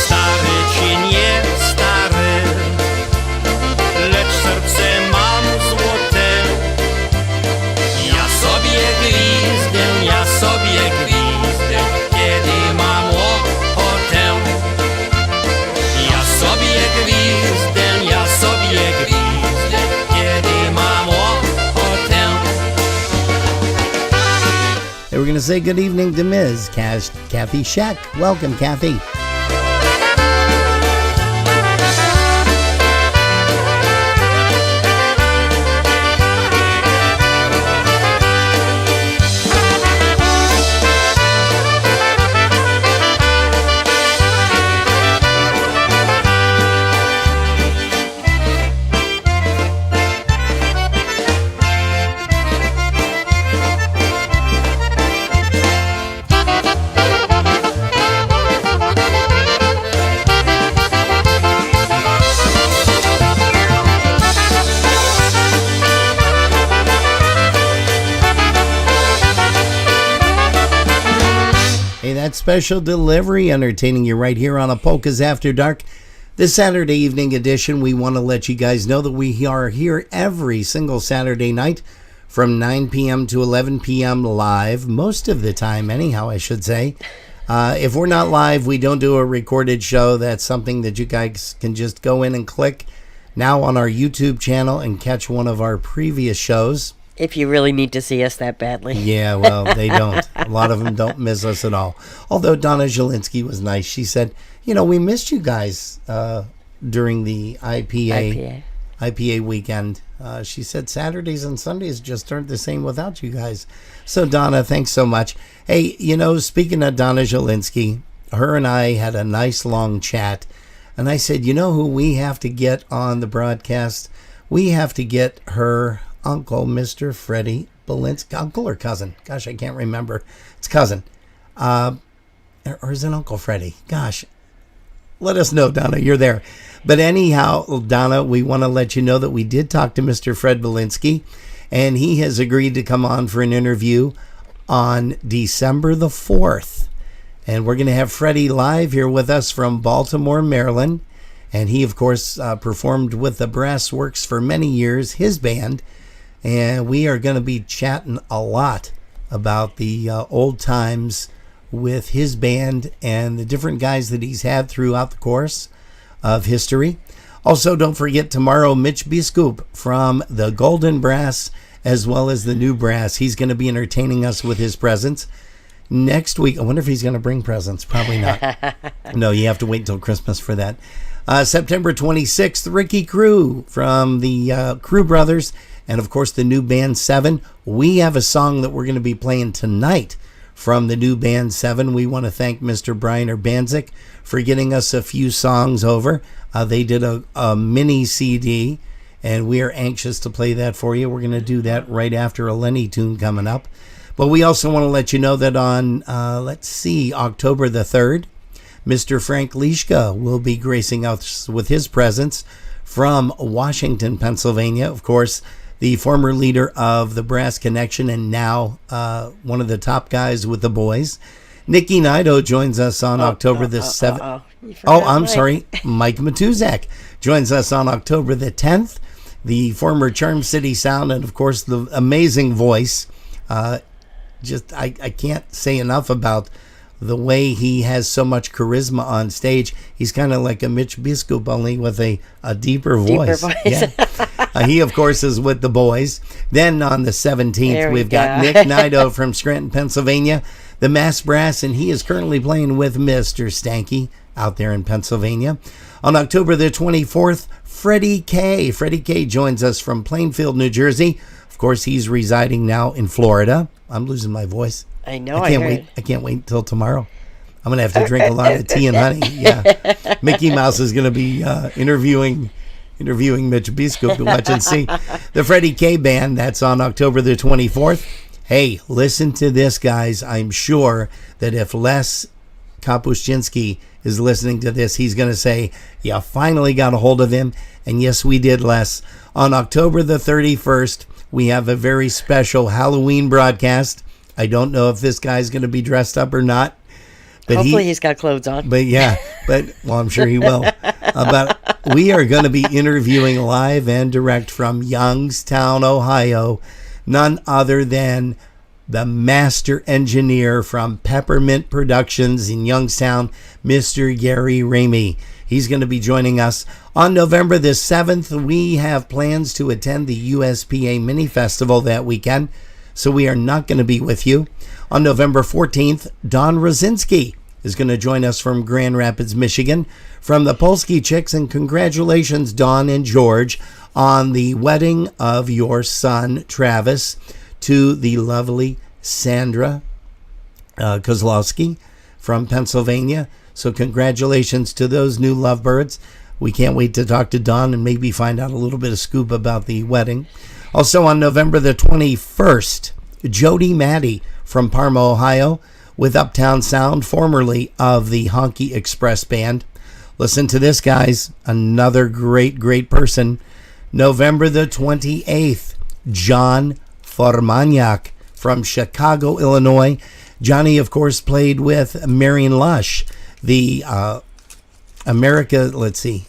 Stary czy nie stary, lecz serce mam złote. Ja sobie gwizdę They were going to say good evening to Ms. Kathy Scheck. Welcome, Kathy. That special delivery entertaining you right here on a Polkas After Dark. This Saturday evening edition, we want to let you guys know that we are here every single Saturday night from 9 p.m. to 11 p.m. live, most of the time anyhow, I should say. If we're not live, we don't do a recorded show. That's something that you guys can just go in and click now on our YouTube channel and catch one of our previous shows. If you really need to see us that badly. Yeah, well, they don't. A lot of them don't miss us at all. Although Donna Zielinski was nice. She said, we missed you guys during the IPA weekend. She said Saturdays and Sundays just aren't the same without you guys. So, Donna, thanks so much. Hey, speaking of Donna Zielinski, her and I had a nice long chat. And I said, who we have to get on the broadcast? We have to get her uncle, Mr. Freddie Belinsky. Uncle or cousin? Gosh, I can't remember. It's cousin. Or is it Uncle Freddie? Gosh, let us know, Donna. You're there. But anyhow, Donna, we want to let you know that we did talk to Mr. Fred Belinsky, and he has agreed to come on for an interview on December the 4th. And we're going to have Freddie live here with us from Baltimore, Maryland. And he, of course, performed with the Brass Works for many years, his band. And we are going to be chatting a lot about the old times with his band and the different guys that he's had throughout the course of history. Also, don't forget tomorrow, Mitch Biskup from the Golden Brass as well as the New Brass. He's going to be entertaining us with his presence. Next week, I wonder if he's going to bring presents. Probably not. No, you have to wait until Christmas for that. September 26th, Ricky Crew from the Crew Brothers. And, of course, the new band 7. We have a song that we're going to be playing tonight from the new band 7. We want to thank Mr. Brian Urbanzik for getting us a few songs over. They did a mini CD, and we are anxious to play that for you. We're going to do that right after a Lenny tune coming up. But we also want to let you know that on, October the 3rd, Mr. Frank Lischka will be gracing us with his presence from Washington, Pennsylvania. Of course, the former leader of the Brass Connection and now one of the top guys with the boys. Nikki Nido joins us on October the 7th. I'm sorry. Mike Matuzak joins us on October the 10th. The former Charm City Sound and, of course, the amazing voice. I can't say enough about the way he has so much charisma on stage. He's kind of like a Mitch Biskup, only with a deeper voice. Yeah. He, of course, is with the boys. Then on the 17th, we've got Nick Nido from Scranton, Pennsylvania, the Mass Brass, and he is currently playing with Mr. Stanky out there in Pennsylvania. On October the 24th, Freddie K. Freddie K joins us from Plainfield, New Jersey. Of course, he's residing now in Florida. I'm losing my voice. I know. I can't wait until tomorrow. I'm going to have to drink a lot of tea and honey. Yeah. Mickey Mouse is going to be interviewing Mitch Biskup to watch and see. The Freddie K Band, that's on October the 24th. Hey, listen to this, guys. I'm sure that if Les Kapuscinski is listening to this, he's going to say, you finally got a hold of him. And yes, we did, Les. On October the 31st, we have a very special Halloween broadcast. I don't know if this guy's going to be dressed up or not. But hopefully he's got clothes on. But yeah, I'm sure he will. But we are going to be interviewing live and direct from Youngstown, Ohio, none other than the master engineer from Peppermint Productions in Youngstown, Mr. Gary Ramey. He's going to be joining us on November the 7th. We have plans to attend the USPA Mini Festival that weekend, so we are not going to be with you. On November 14th, Don Rosinski is going to join us from Grand Rapids, Michigan, from the Polski Chicks. And congratulations, Dawn and George, on the wedding of your son, Travis, to the lovely Sandra Kozlowski from Pennsylvania. So congratulations to those new lovebirds. We can't wait to talk to Dawn and maybe find out a little bit of scoop about the wedding. Also on November the 21st, Jody Maddie from Parma, Ohio, with Uptown Sound, formerly of the Honky Express Band. Listen to this, guys. Another great, great person. November the 28th, John Formaniak from Chicago, Illinois. Johnny, of course, played with Marion Lush, the APB.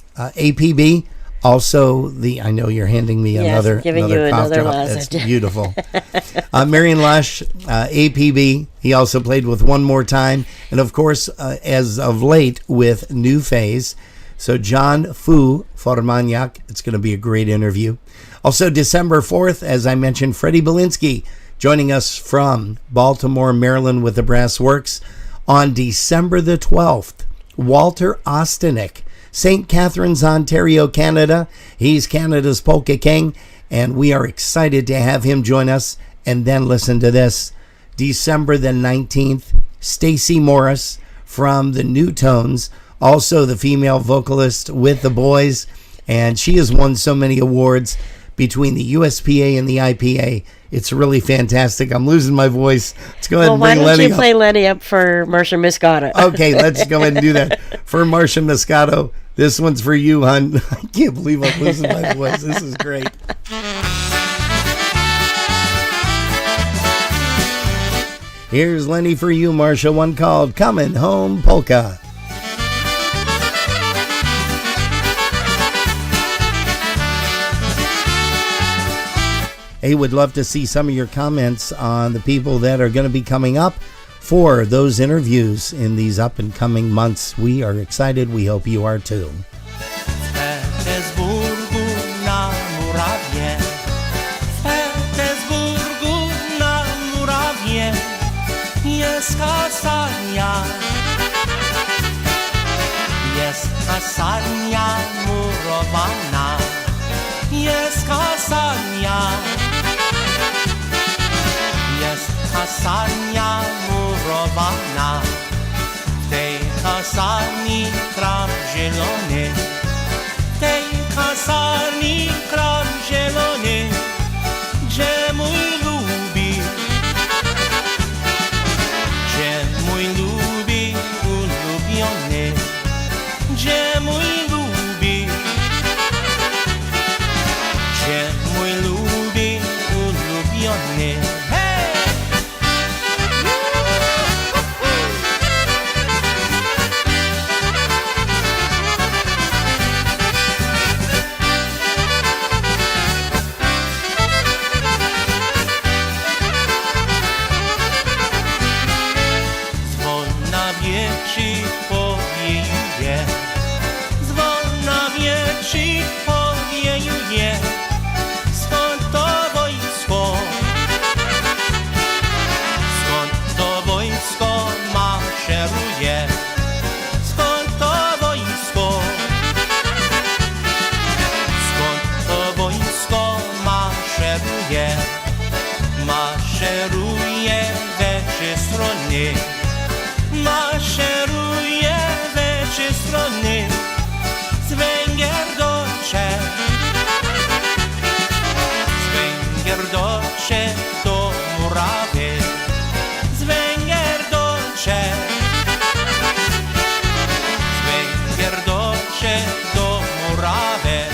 Also, I know you're handing me another cough drop. That's beautiful. Marion Lush, APB. He also played with One More Time. And, of course, as of late, with New Phase. So, John Fu Formaniak. It's going to be a great interview. Also, December 4th, as I mentioned, Freddie Belinsky joining us from Baltimore, Maryland with the Brass Works. On December the 12th, Walter Ostanek, St. Catharines, Ontario, Canada. He's Canada's Polka King, and we are excited to have him join us. And then listen to this. December the 19th, Stacey Morris from the New Tones, also the female vocalist with the boys, and she has won so many awards between the USPA and the IPA. It's really fantastic. I'm losing my voice. Let's go ahead and bring Lenny up. Why don't you play Lenny up for Marcia Moscato? Okay, let's go ahead and do that. For Marcia Moscato, this one's for you, hon. I can't believe I'm losing my voice. This is great. Here's Lenny for you, Marcia, one called Coming Home Polka. Hey, would love to see some of your comments on the people that are going to be coming up for those interviews in these up and coming months. We are excited. We hope you are too. Jest kasarnia murowana, jest kasarnia murowana, w tej kasarni kram zielony, w tej kasarni kram zielony, gdzie mój lubi ulubiony, gdzie mój lubi ulubiony. Maszeruje we trzy strony, z Węgier do Czech, do Murawy, z Węgier do Czech, do Murawy.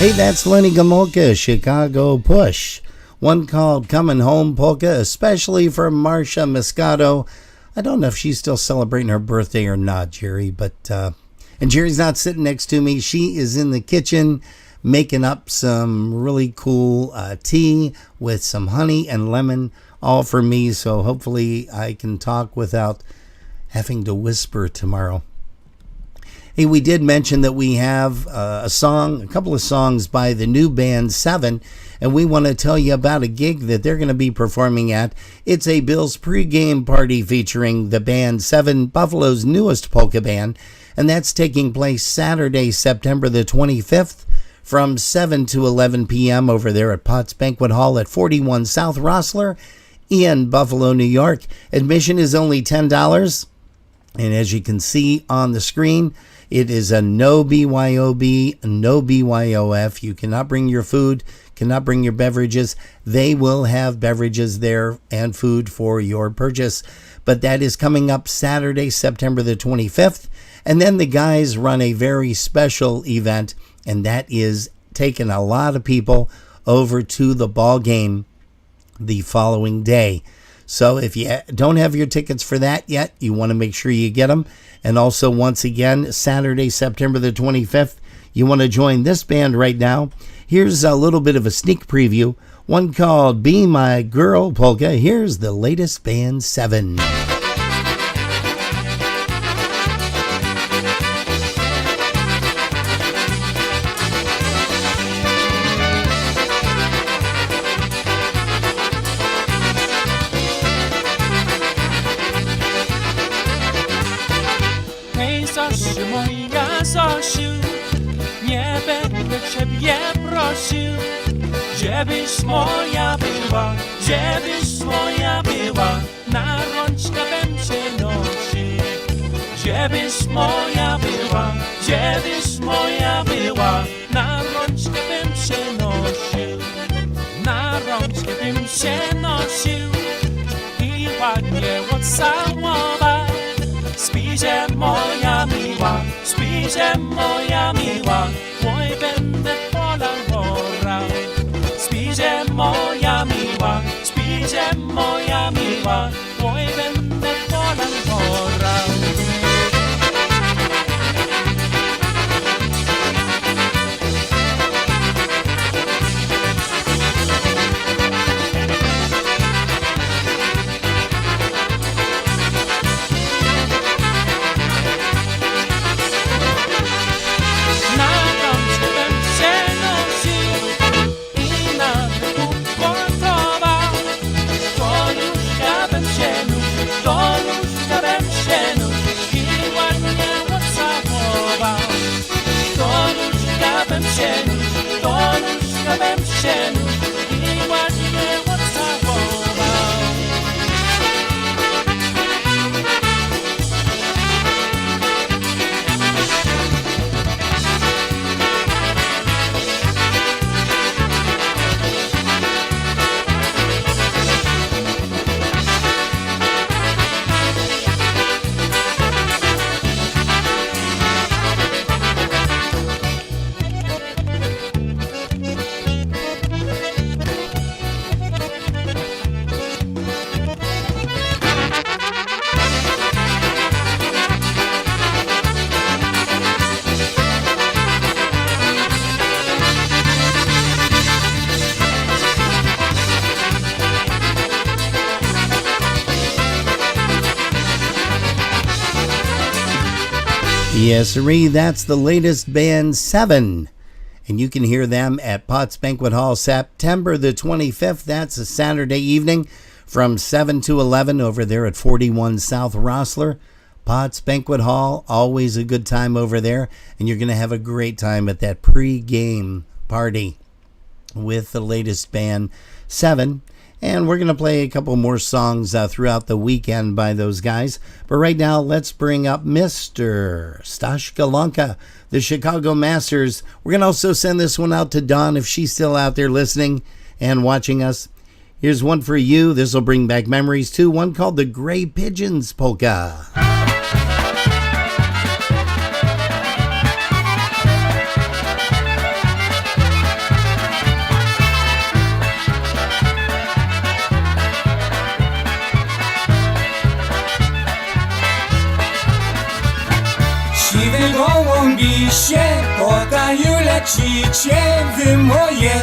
Hey, that's Lenny Gomolka, Chicago Push. One called Coming Home Polka, especially for Marcia Moscato. I don't know if she's still celebrating her birthday or not, Jerry, but, and Jerry's not sitting next to me. She is in the kitchen making up some really cool tea with some honey and lemon, all for me. So hopefully I can talk without having to whisper tomorrow. Hey, we did mention that we have a couple of songs by the new band 7, and we want to tell you about a gig that they're going to be performing at. It's a Bill's pregame party featuring the band 7, Buffalo's newest polka band, and that's taking place Saturday, September the 25th from 7 to 11 p.m. over there at Potts Banquet Hall at 41 South Rossler in Buffalo, New York. Admission is only $10, and as you can see on the screen, it is a no BYOB, no BYOF. You cannot bring your food, cannot bring your beverages. They will have beverages there and food for your purchase. But that is coming up Saturday, September the 25th. And then the guys run a very special event, and that is taking a lot of people over to the ball game the following day. So if you don't have your tickets for that yet, you want to make sure you get them. And also, once again, Saturday, September the 25th, you want to join this band right now. Here's a little bit of a sneak preview. One called Be My Girl Polka. Here's the latest band 7. Zosiu, moja Zosiu, nie będę ciebie prosił, żebyś moja była, na rączkę bym cię nosił. Żebyś moja była, na rączkę bym cię nosił. Na rączkę bym cię nosił i ładnie odcałował. Śpijże moja miła, oj będę polał. Śpijże moja miła, oj będę polał. Yes, sirree, that's the latest band 7. And you can hear them at Potts Banquet Hall September the 25th. That's a Saturday evening from 7 to 11 over there at 41 South Rossler. Potts Banquet Hall, always a good time over there. And you're going to have a great time at that pre-game party with the latest band 7. And we're going to play a couple more songs throughout the weekend by those guys. But right now, let's bring up Mr. Stashka Lanka, the Chicago Masters. We're going to also send this one out to Dawn if she's still out there listening and watching us. Here's one for you. This will bring back memories too. One called the Gray Pigeons Polka. Siwe gołąbisie, po kraju lecicie wy moje.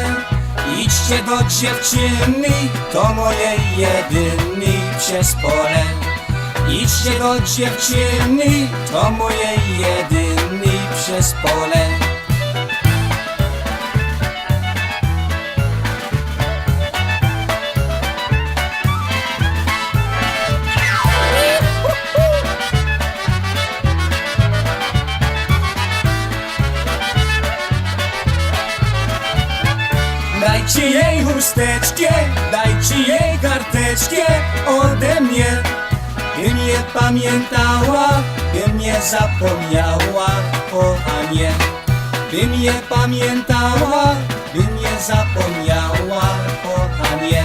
Idźcie do dziewczyny, to moje jedyny przez pole. Idźcie do dziewczyny, to moje jedyny przez pole. Dajcie jej chusteczkę, dajcie jej karteczkę ode mnie. By mnie pamiętała, by mnie zapomniała, kochanie. By mnie pamiętała, by mnie zapomniała, kochanie.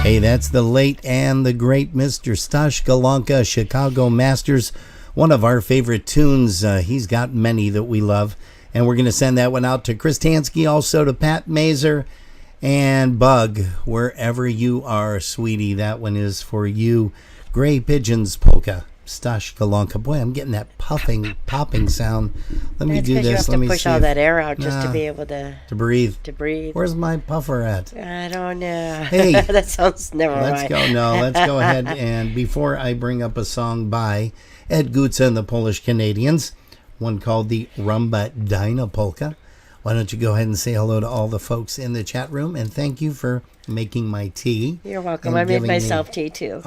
Hey, that's the late and the great Mr. Stash Galanka, Chicago Masters. One of our favorite tunes. He's got many that we love. And we're going to send that one out to Chris Tansky, also to Pat Mazer and Bug, wherever you are, sweetie. That one is for you. Gray Pigeons Polka, Stash Galanka. Boy, I'm getting that popping sound. Let me do this. You have Let to me push see all if- that air out just to Nah, be able to breathe. To breathe. Where's my puffer at? I don't know. Hey, that sounds never let's right. go. No, let's go ahead. And before I bring up a song by Ed Gutza and the Polish Canadians, one called the Rumba Dyna Polka, why don't you go ahead and say hello to all the folks in the chat room, and thank you for making my tea. You're welcome. and I made giving me- myself tea too.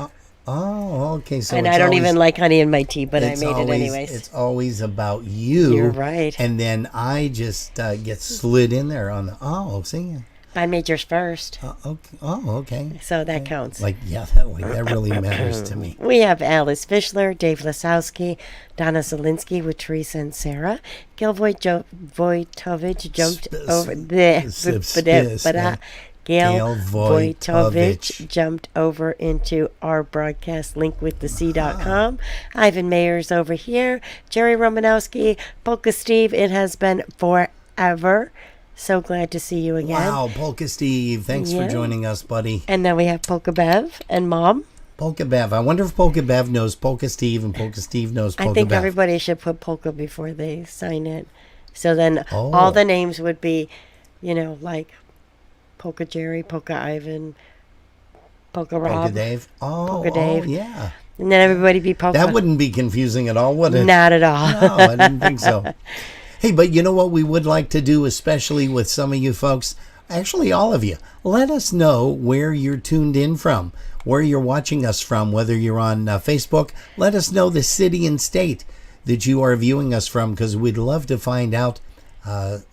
Oh, okay. So and it's I don't always- even like honey in my tea, but I it's made always- it anyways. It's always about you. You're right. And then I just get slid in there on the, see? I made yours first. Okay. Oh, okay. So that counts. Like, yeah, that really matters to me. We have Alice Fischler, Dave Lasowski, Donna Zielinski with Teresa and Sarah. Gil Wojtowicz jumped over the Gail Wojtowicz jumped over into our broadcast link with the C.com. Ivan Mayer's over here. Jerry Romanowski, Polka Steve, it has been forever. So glad to see you again. Wow, Polka Steve, thanks for joining us, buddy. And then we have Polka Bev and Mom. Polka Bev. I wonder if Polka Bev knows Polka Steve and Polka Steve knows Polka I think Bev. everybody should put Polka before they sign it. So then all the names would be, like Polka Jerry, Polka Ivan, Polka Rob. Polka Dave. Polka Dave. Yeah. And then everybody be Polka. That wouldn't be confusing at all, would it? Not at all. No, I didn't think so. Hey, but you know what we would like to do, especially with some of you folks, actually all of you, let us know where you're tuned in from, where you're watching us from, whether you're on Facebook. Let us know the city and state that you are viewing us from, because we'd love to find out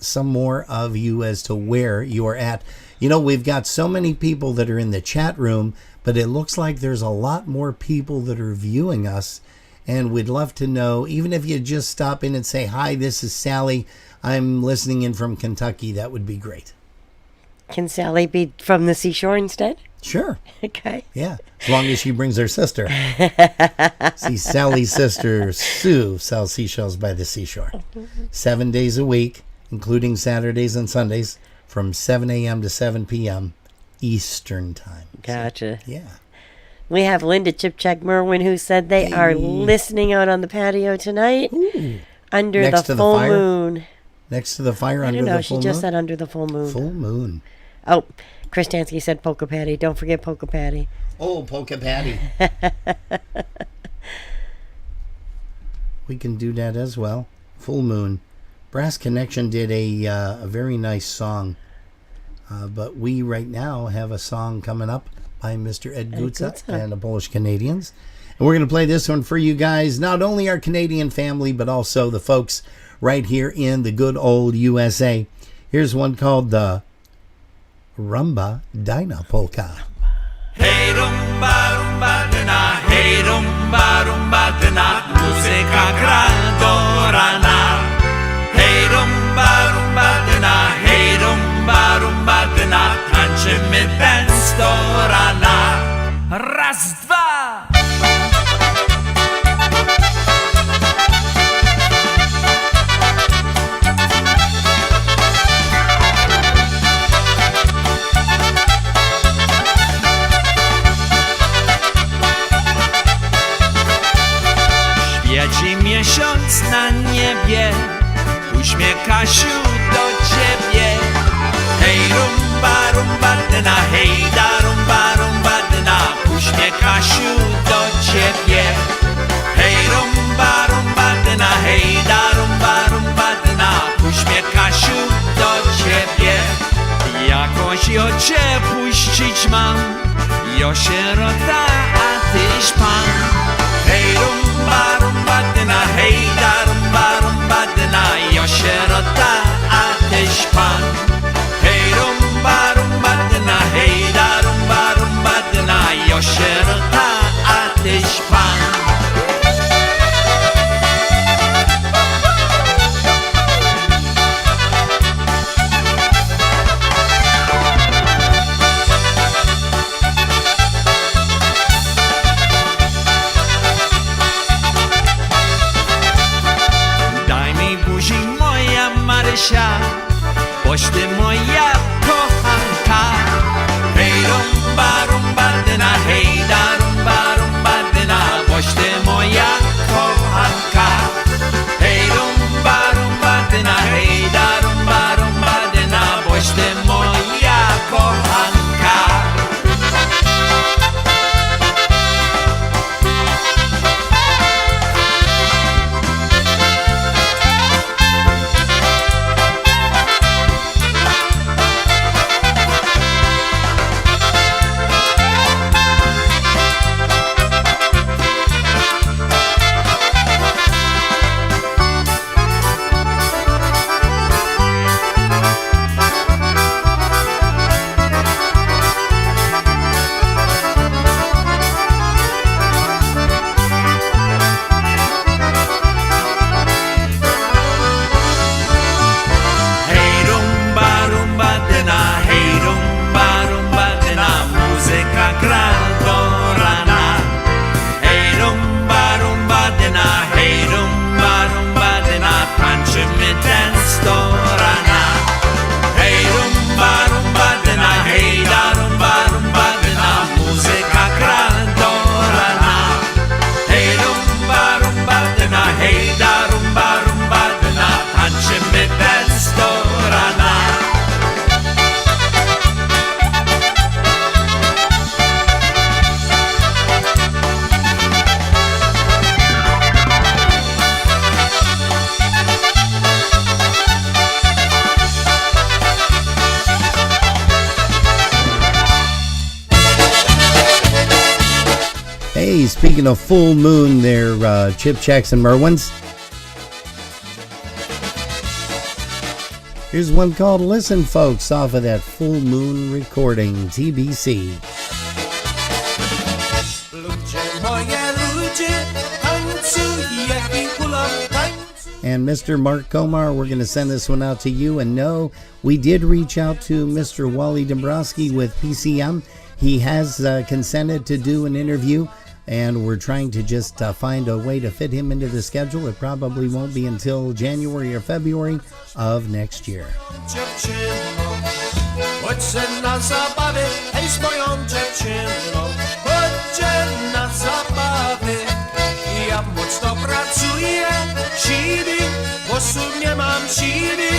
some more of you as to where you are at. We've got so many people that are in the chat room, but it looks like there's a lot more people that are viewing us. And we'd love to know, even if you just stop in and say, hi, this is Sally. I'm listening in from Kentucky. That would be great. Can Sally be from the seashore instead? Sure. Okay. Yeah, as long as she brings her sister. See, Sally's sister, Sue, sells seashells by the seashore. 7 days a week, including Saturdays and Sundays, from 7 a.m. to 7 p.m. Eastern time. Gotcha. So, yeah. We have Linda Chipchak Merwin, who said they are listening out on the patio tonight under Next the to the full fire? moon. Next to the fire, I under don't know. the She full just moon? said under the full moon. Full moon. Oh, Chris Tansky said Polka Patty. Don't forget Polka Patty. Oh, Polka Patty. We can do that as well. Full moon. Brass Connection did a very nice song. But we right now have a song coming up by Mr. Ed Gutza and the Polish Canadians. And we're going to play this one for you guys. Not only our Canadian family, but also the folks right here in the good old USA. Here's one called the Rumba Dyna Polka. Hey, rumba. rumba dyna, hej rumba dyna, muzyka gra do rana. Hej rumba dyna, hej rumba dyna, tańczymy dance do rana. Raz, dwa! Świeci miesiąc na niebie, uśmiecha się do ciebie. Hej rumba dyna, hej da rumba dyna, uśmiecha się do ciebie. Hej rumba dyna, hej da rumba dyna, uśmiecha się do ciebie. Jakoś jo cię puścić mam, jo sierota, a tyś pan. Hej rumba dyna, hej da rumba dyna, jo sierota, a tyś pan. Hej rumba dyna, hej da rumba dyna, jo sierota, a tyś pan. Boś ty moja kochanka. Hej rumba dyna, hej da rumba dyna, boś ty moja kochanka. Hej rumba dyna, hej da rumba dyna, boś ty moja kochanka. Hey, speaking of full moon there, Chip Jackson Merwins. Here's one called Listen Folks off of that full moon recording, TBC. And Mr. Mark Komar, we're going to send this one out to you. And no, we did reach out to Mr. Wally Dombrowski with PCM. He has consented to do an interview, and we're trying to just find a way to fit him into the schedule. It probably won't be until January or February of next year. Ja mocno pracuję, siły, głosu nie mam siły,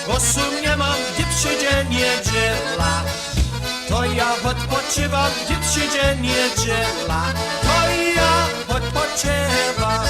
głosu nie mam, gdy przyjdzie niedziela. To ja odpoczywam, gdy przyjdzie niedziela. To ja odpoczywam.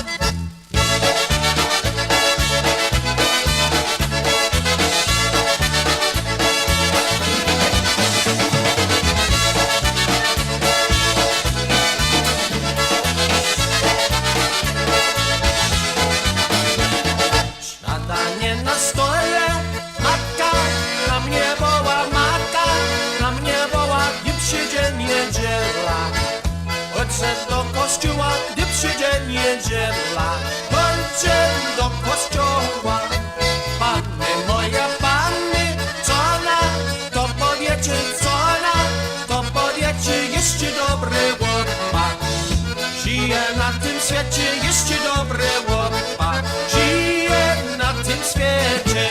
dobry chłopak. Żyje na tym świecie, jeszcze dobry chłopak. Żyje na tym świecie.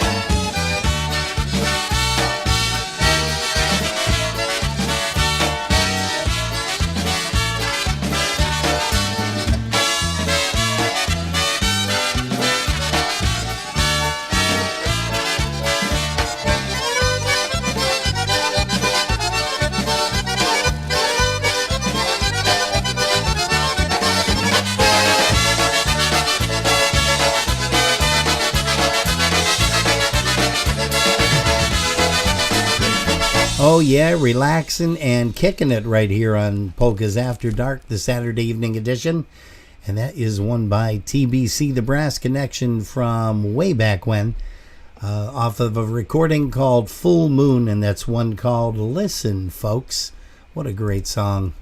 Oh, yeah, relaxing and kicking it right here on Polkas After Dark, the Saturday evening edition. And that is one by TBC, the Brass Connection from way back when, off of a recording called Full Moon, and that's one called Listen, Folks. What a great song.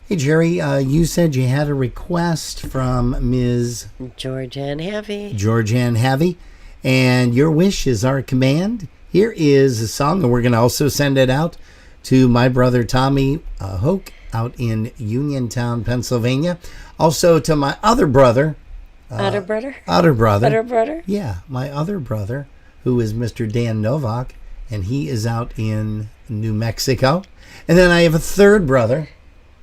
Hey, Jerry, you said you had a request from Ms. Georgianne Havey. Georgianne Havey, and your wish is our command. Here is a song, and we're going to also send it out to my brother Tommy Hoke out in Uniontown, Pennsylvania. Also to my other brother. Other brother? Other brother. Other brother? Yeah, my other brother, who is Mr. Dan Novak, and he is out in New Mexico. And then I have a third brother,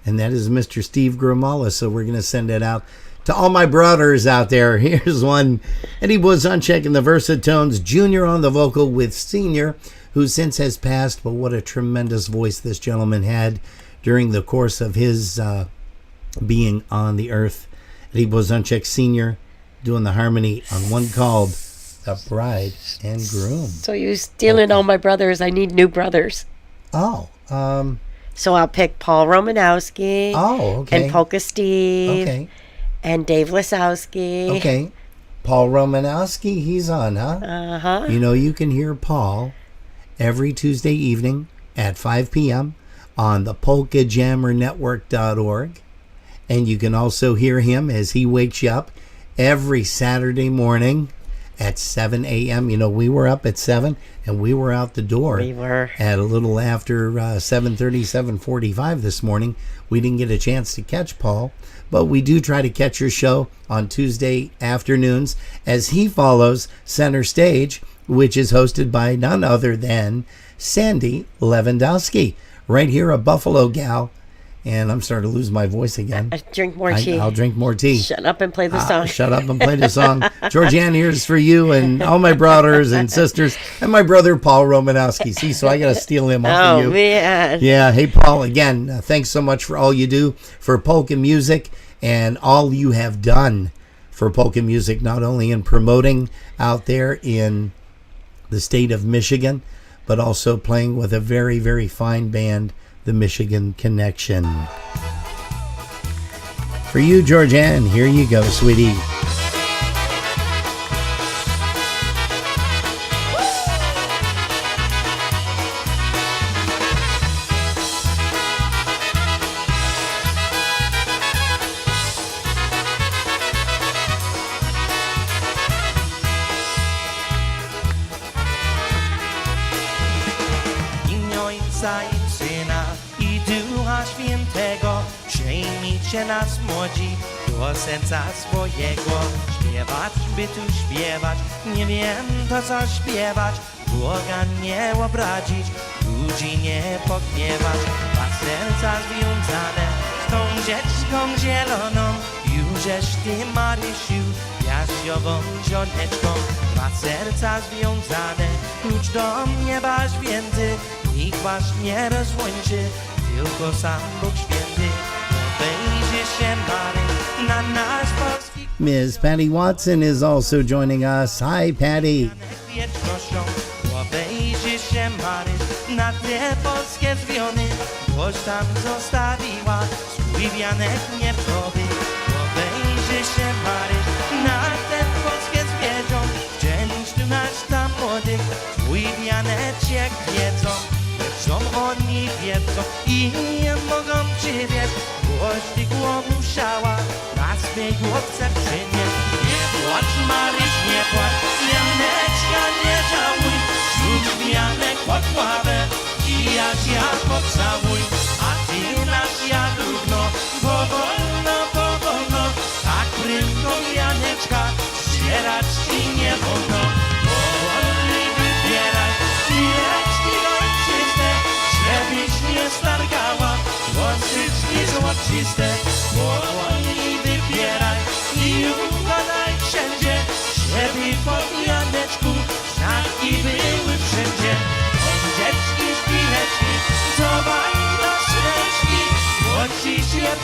and that is Mr. Steve Grimala. So we're going to send it out to all my brothers out there. Here's one. Eddie Blazonczyk and the Versatones, Junior on the vocal with Senior, who since has passed, but what a tremendous voice this gentleman had during the course of his being on the earth. Eddie Blazonczyk Senior doing the harmony on one called The Bride and Groom. So you stealing all my brothers. I need new brothers. Oh, so I'll pick Paul Romanowski. Oh, okay. And Polka Steve. Okay. And Dave Lasowski. Okay. Paul Romanowski, he's on, huh? Uh-huh. You know, you can hear Paul every Tuesday evening at 5 p.m. on the PolkaJammerNetwork.org. And you can also hear him as he wakes you up every Saturday morning at 7 a.m. You know, we were up at 7, and we were out the door. We were. At a little after 7:30, 7:45 this morning. We didn't get a chance to catch Paul, but we do try to catch your show on Tuesday afternoons as he follows Center Stage, which is hosted by none other than Sandy Lewandowski, right here, a Buffalo gal. And I'm starting to lose my voice again. Drink more tea. I'll drink more tea. Shut up and play the song. Shut up and play the song. Georgianne, here's for you and all my brothers and sisters and my brother Paul Romanowski. See, so I got to steal him off of you. Oh, man. Yeah. Hey, Paul, again, thanks so much for all you do for polka music and all you have done for polka music, not only in promoting out there in the state of Michigan, but also playing with a very, very fine band, the Michigan Connection. For you, Georgianne, here you go, sweetie. Przyjmijcie nas młodzi do serca swojego. Śpiewać, by tu śpiewać, nie wiem to co śpiewać. Boga nie obrazić, ludzi nie pogniewać. Dwa serca związane z tą rzeczką zieloną. Jużeż ty, Marysiu, jaśniową żoneczką. Dwa serca związane, klucz do nieba święty. Nikt was nie rozłączy, tylko sam Bóg święty. Ms. Patty Watson is also joining us. Hi, Patty. Obejrzy się Maryś na te polskie zwiony, boś tam zostawiła swój wianek niepchowy. Obejrzy się Maryś na te polskie zwierząt, wdzięcz tu nasz tam młodych, swój wianeczek wiedzą. Wiedzą oni wiedzą i nie mogą przywieźć, boś ty głową szała, na swej głowce przynieś. Nie płacz Maryś, nie płacz, wianeczka nie żałuj, rzuć wianek pod ławę i ja pocałuj, a ty na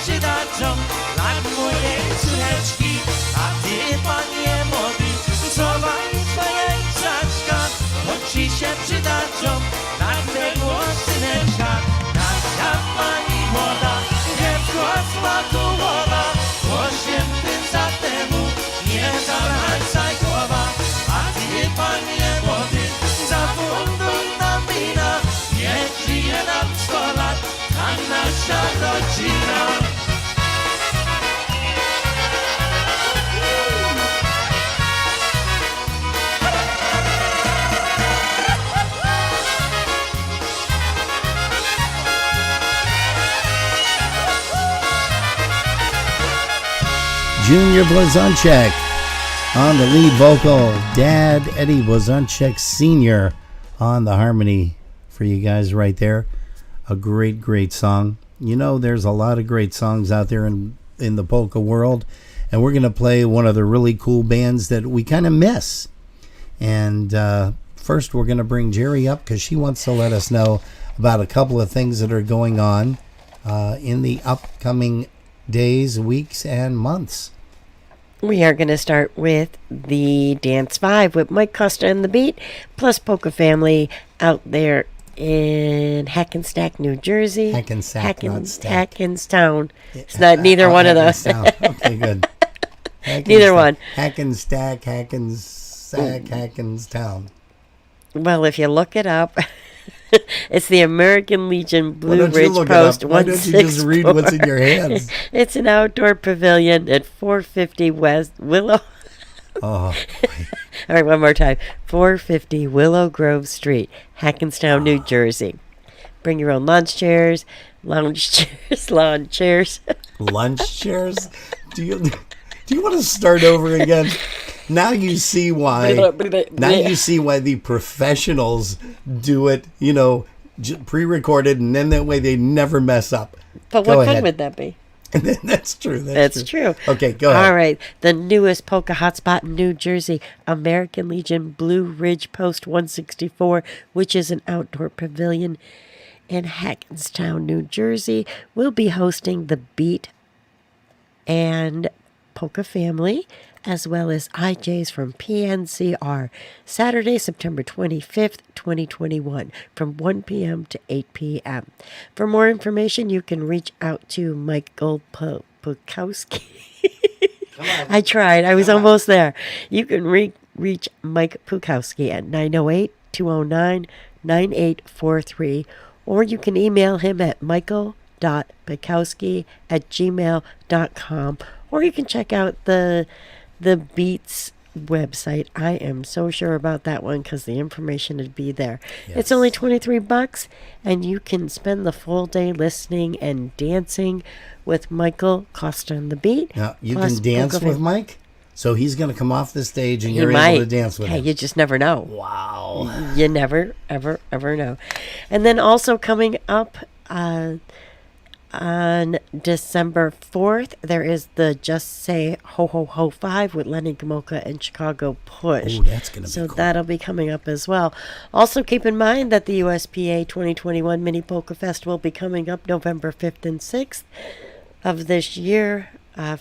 przydadzą lat mojej córeczki. A ty, panie młody, schowaj swoje krzaczka, bo ci się przydadzą lat tego syneczka. Nasza pani młoda, dziecko smakołowa, 8 za temu nie zawracaj głowa. A ty, panie młody, zafunduj nam wina, niech żyje nam 100 lat, ta nasza rodzina. Junior Blazonczyk on the lead vocal. Dad Eddie Blazonczyk Sr. on the harmony for you guys right there. A great, great song. You know, there's a lot of great songs out there in the polka world, and we're going to play one of the really cool bands that we kind of miss. And first, we're going to bring Jerry up because she wants to let us know about a couple of things that are going on in the upcoming days, weeks, and months. We are going to start with the Dance 5 with Mike Costa and the Beat, plus Polka Family out there in Hackensack, New Jersey. Hackensack, not Stack. Hackenstown. It's not neither one of those. Okay, good. Neither one. Hackensack, Hackenstown. Well, if you look it up, it's the American Legion Blue Ridge Post 164. Why don't you just read what's in your hands? It's an outdoor pavilion at 450 West Willow. Oh, boy. All right, one more time. 450 Willow Grove Street, Hackenstown, New Jersey. Bring your own lunch chairs, lounge chairs, lawn chairs. Lunch chairs? Do you want to start over again? Now you see why. Now you see why the professionals do it. You know, pre-recorded, and then that way they never mess up. But what fun would that be? That's true. That's true. Okay, go ahead. All right. The newest polka hotspot in New Jersey, American Legion Blue Ridge Post 164, which is an outdoor pavilion in Hackenstown, New Jersey, will be hosting the Beat and Polka Family, as well as IJs from PNCR, Saturday, September 25th, 2021, from 1 p.m. to 8 p.m. For more information, you can reach out to Michael Pukowski. I tried. I was almost there. You can reach Mike Pukowski at 908-209-9843, or you can email him at michael.pukowski@gmail.com, or you can check out the Beats website. I am so sure about that one because the information would be there. Yes. It's only $23, and you can spend the full day listening and dancing with Michael Costa and the Beat. Now, you can dance with Mike? So he's going to come off the stage and you're able to dance with him. You just never know. Wow. You never, ever, ever know. And then also coming up on December 4th, there is the Just Say Ho Ho Ho 5 with Lenny Gomulka and Chicago Push. Oh, that's going to be so cool. That'll be coming up as well. Also, keep in mind that the USPA 2021 Mini Polka Fest will be coming up November 5th and 6th of this year.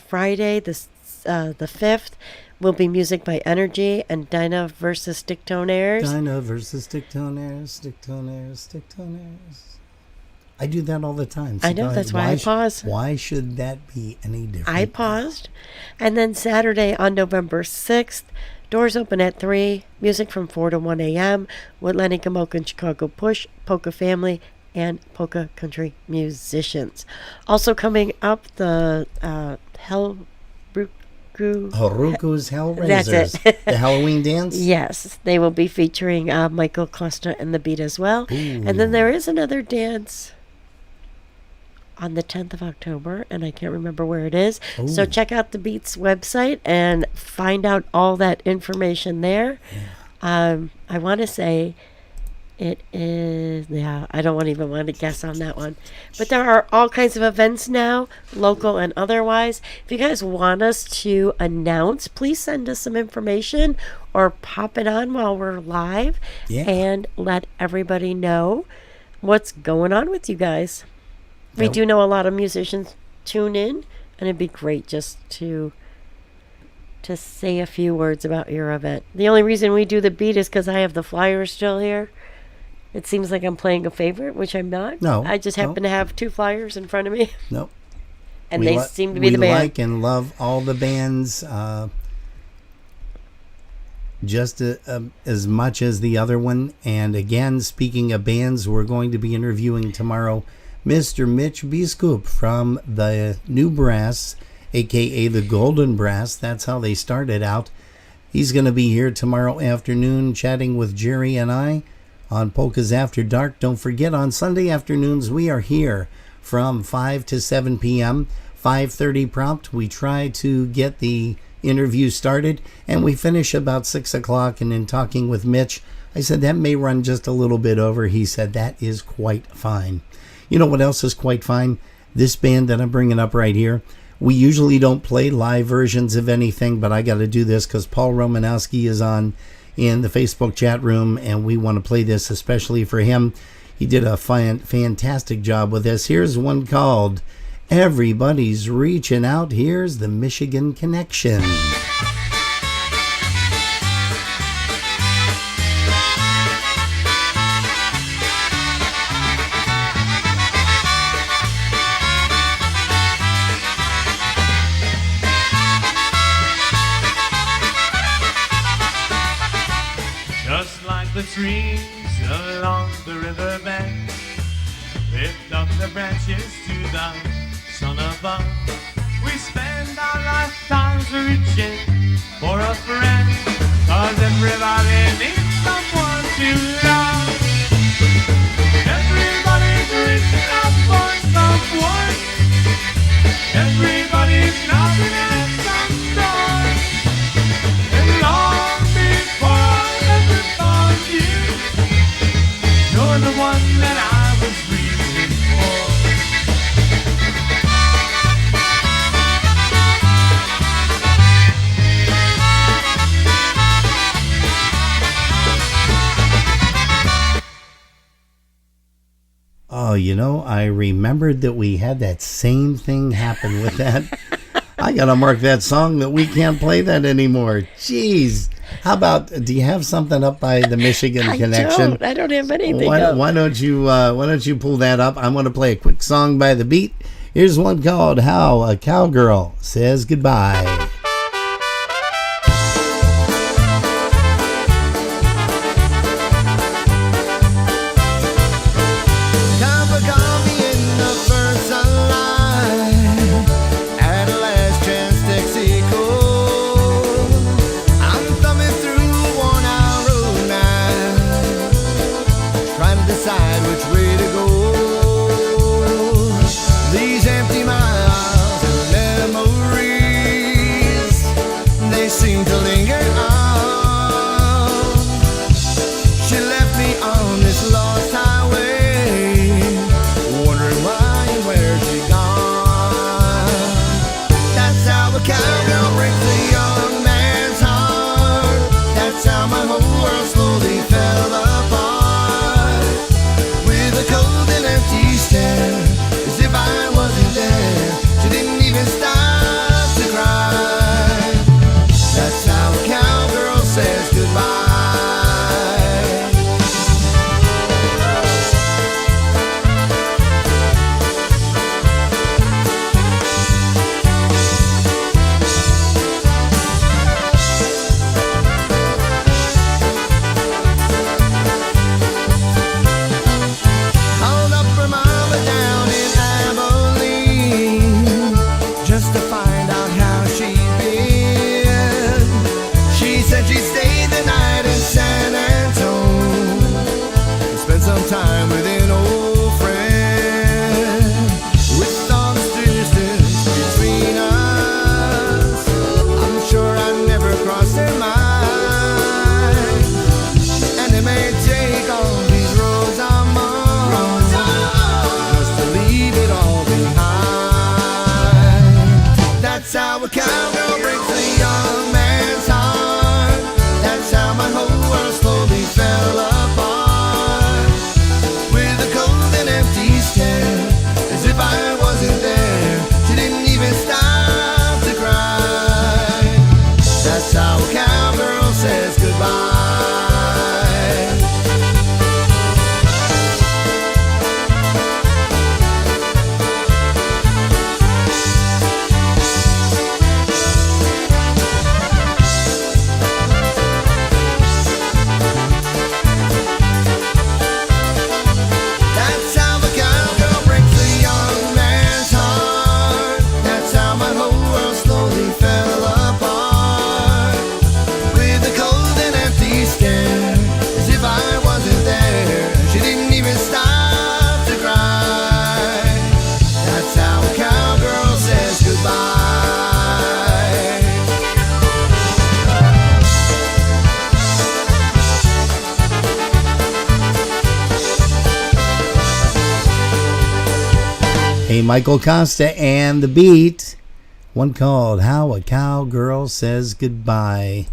Friday, the 5th, will be music by Energy and Dinah versus Sticktonaires. Dinah versus Sticktonaires, Sticktonaires, Sticktonaires. I do that all the time. I know, that's why I pause. Why should that be any different? I paused. And then Saturday on November 6th, doors open at 3, music from 4 to 1 a.m. with Lenny Gomulka and Chicago Push, Polka Family, and polka country musicians. Also coming up, the Haruku's Hellraisers. That's it. The Halloween dance? Yes. They will be featuring Michael Costa and the Beat as well. Ooh. And then there is another dance on the 10th of October, and I can't remember where it is. Ooh. So check out the Beats website and find out all that information there. Yeah. I want to say it is, I don't even want to guess on that one. But there are all kinds of events now, local and otherwise. If you guys want us to announce, please send us some information or pop it on while we're live and let everybody know what's going on with you guys. We do know a lot of musicians tune in, and it'd be great just to say a few words about your event. The only reason we do the beat is because I have the flyers still here. It seems like I'm playing a favorite, which I'm not. No. I just happen to have 2 flyers in front of me. Nope. And they seem to be the band. We like and love all the bands just as much as the other one. And again, speaking of bands, we're going to be interviewing tomorrow Mr. Mitch Biskup from the New Brass, a.k.a. the Golden Brass. That's how they started out. He's going to be here tomorrow afternoon chatting with Jerry and I on Polkas After Dark. Don't forget, on Sunday afternoons, we are here from 5 to 7 p.m., 5:30 prompt. We try to get the interview started, and we finish about 6 o'clock. And in talking with Mitch, I said, that may run just a little bit over. He said, that is quite fine. You know what else is quite fine? This band that I'm bringing up right here. We usually don't play live versions of anything, but I got to do this because Paul Romanowski is on in the Facebook chat room, and we want to play this especially for him. He did a fantastic job with this. Here's one called Everybody's Reaching Out. Here's the Michigan Connection. Just like the trees along the riverbank, lift up the branches to the sun above. We spend our lifetimes reaching for a friend, 'cause everybody needs someone to love. Everybody's reaching out for someone. Everybody's knocking at some door. And long before I ever found you, you're the one that I was reaching for. Oh, you know, I remembered that we had that same thing happen with that. I got to mark that song that we can't play that anymore. Jeez. How about, do you have something up by the Michigan Connection? I don't have anything Why don't you pull that up? I'm going to play a quick song by the beat. Here's one called How a Cowgirl Says Goodbye. Time for coffee in the first sunlight. At a last chance Texaco. I'm thumbing through a worn-out road now, trying to decide which way to go. These empty miles and memories Michael Costa and the Beat. One called How a Cowgirl Says Goodbye.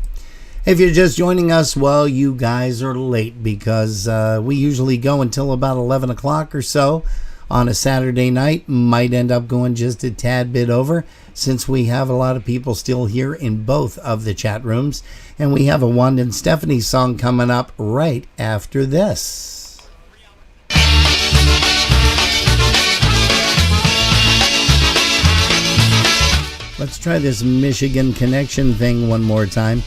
If you're just joining us, well, you guys are late because we usually go until about 11 o'clock or so on a Saturday night. Might end up going just a tad bit over since we have a lot of people still here in both of the chat rooms. And we have a Wanda and Stephanie song coming up right after this. Let's try this Michigan Connection thing one more time.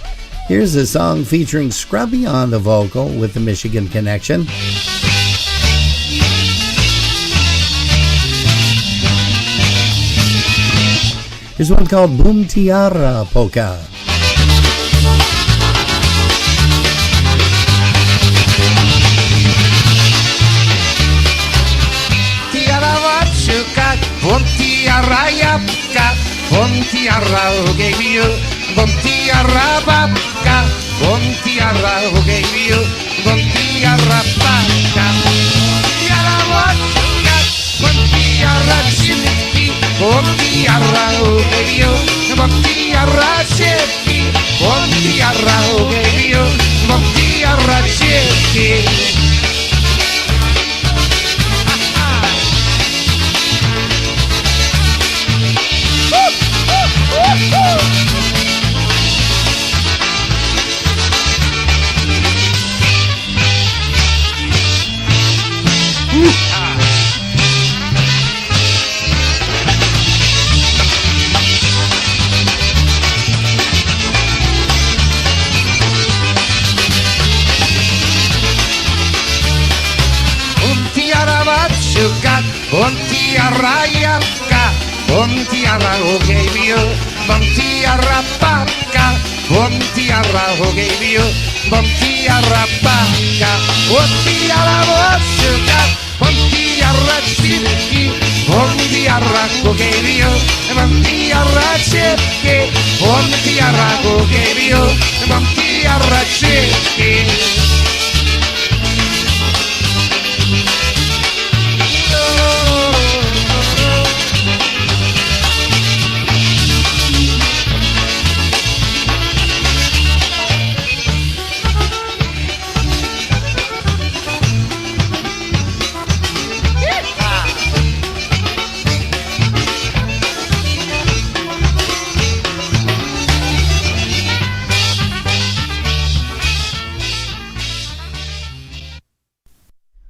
Here's a song featuring Scrubby on the vocal with the Michigan Connection. Here's one called Boom Tiara Polka. Tiara Wachuka, Boom Tiara Yapka, Boom Tiara Ugeviu, Boom Tiara Babka, Boom Tiara Ugeviu, Boom Tiara Babka. Tiara Wachuka, Boom Tiara Chimiki, Boom Tiara Ugeviu, Boom Tiara Chimiki, Boom Tiara Ugeviu, Boom Tiara Chimiki. Tiara Yapka, Tiara Ugeviu, Tiara Babka, Tiara Ugeviu, Tiara Babka, Tiara Wachuka, Tiara Chimiki, Tiara Ugeviu, Tiara Chimiki, Tiara Ugeviu, Tiara Chimiki.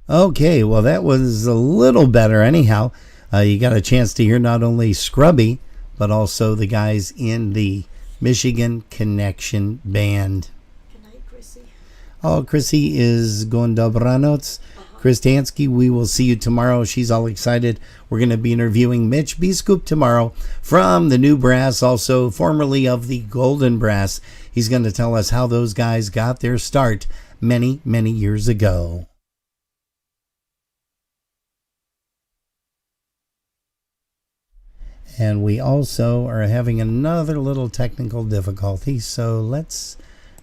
Okay, well, that was a little better anyhow. You got a chance to hear not only Scrubby, but also the guys in the Michigan Connection Band. Good night, Chrissy. Oh, Chrissy is going dobranoc. Chris Tansky, we will see you tomorrow. She's all excited. We're going to be interviewing Mitch Biskup tomorrow from the New Brass, also formerly of the Golden Brass. He's going to tell us how those guys got their start many, many years ago. And we also are having another little technical difficulty, so let's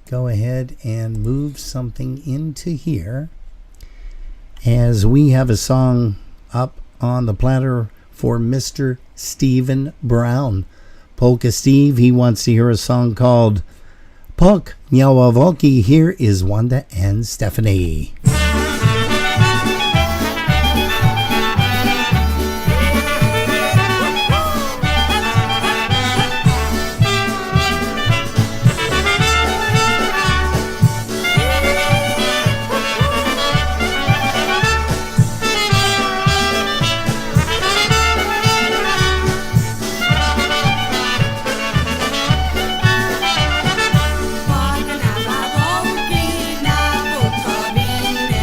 go ahead and move something into here as we have a song up on the platter for Mr. Stephen Brown. Polka Steve, he wants to hear a song called Pok Niawawoki. Here is Wanda and Stephanie. Pog na wawonki, na bukowinie.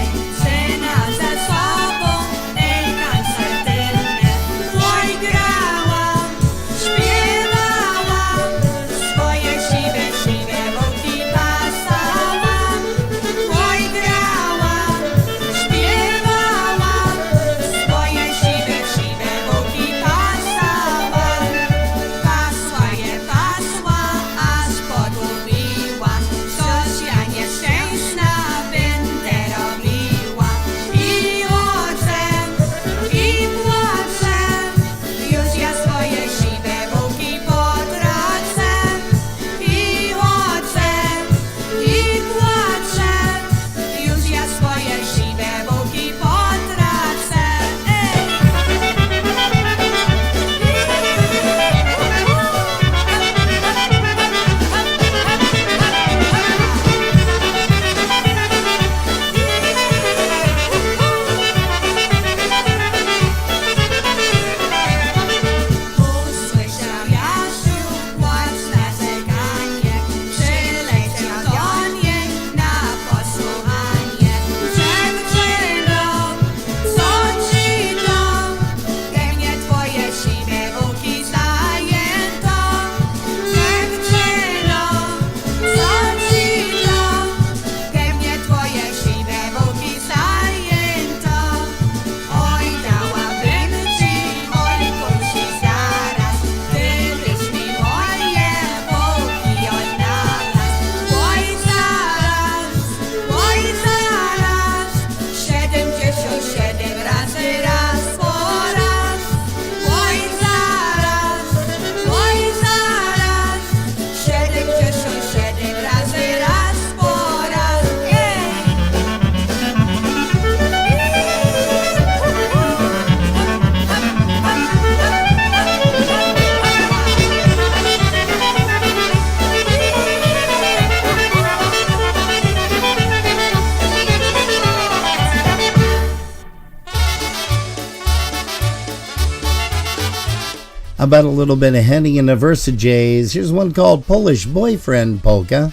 How about a little bit of Henny and the Versajays? Here's one called Polish Boyfriend Polka.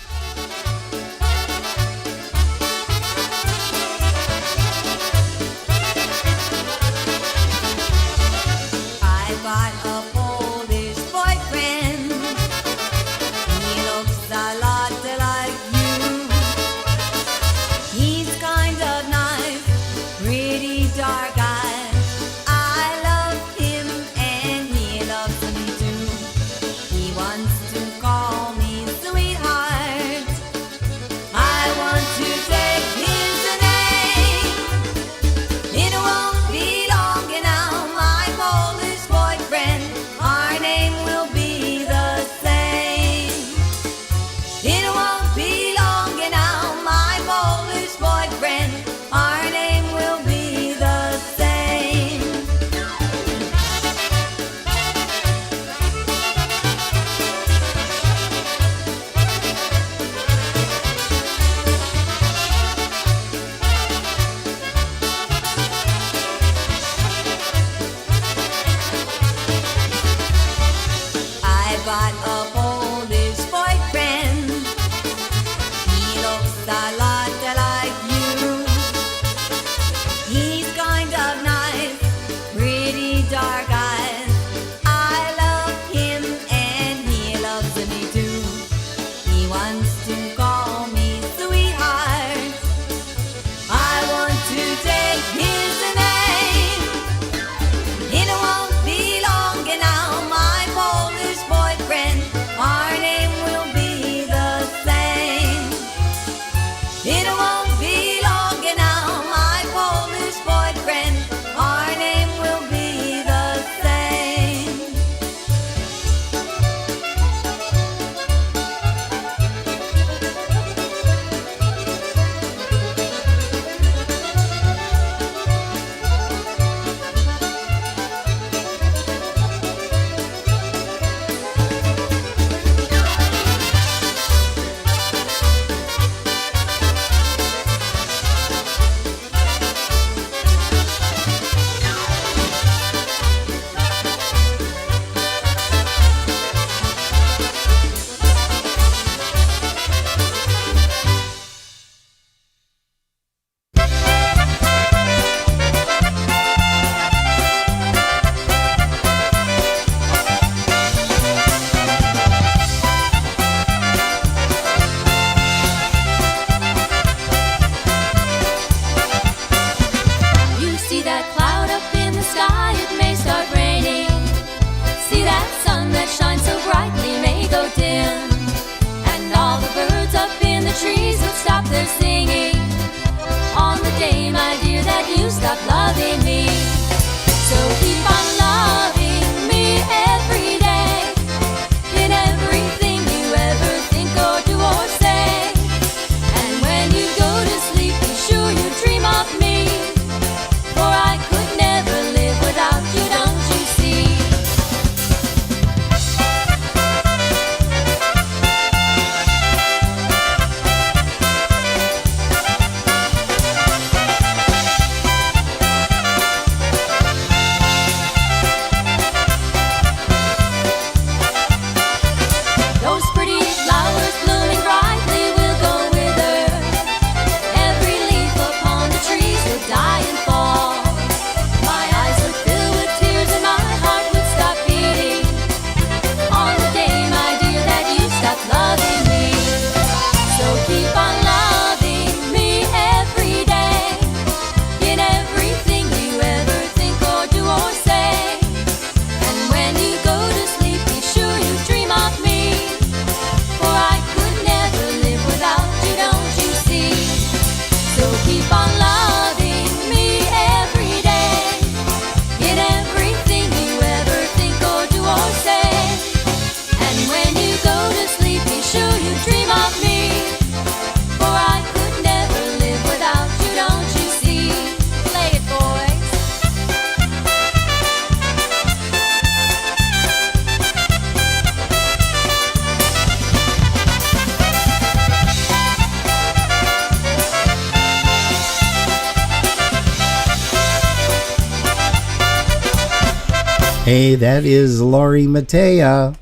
Hey, that is Lori Matea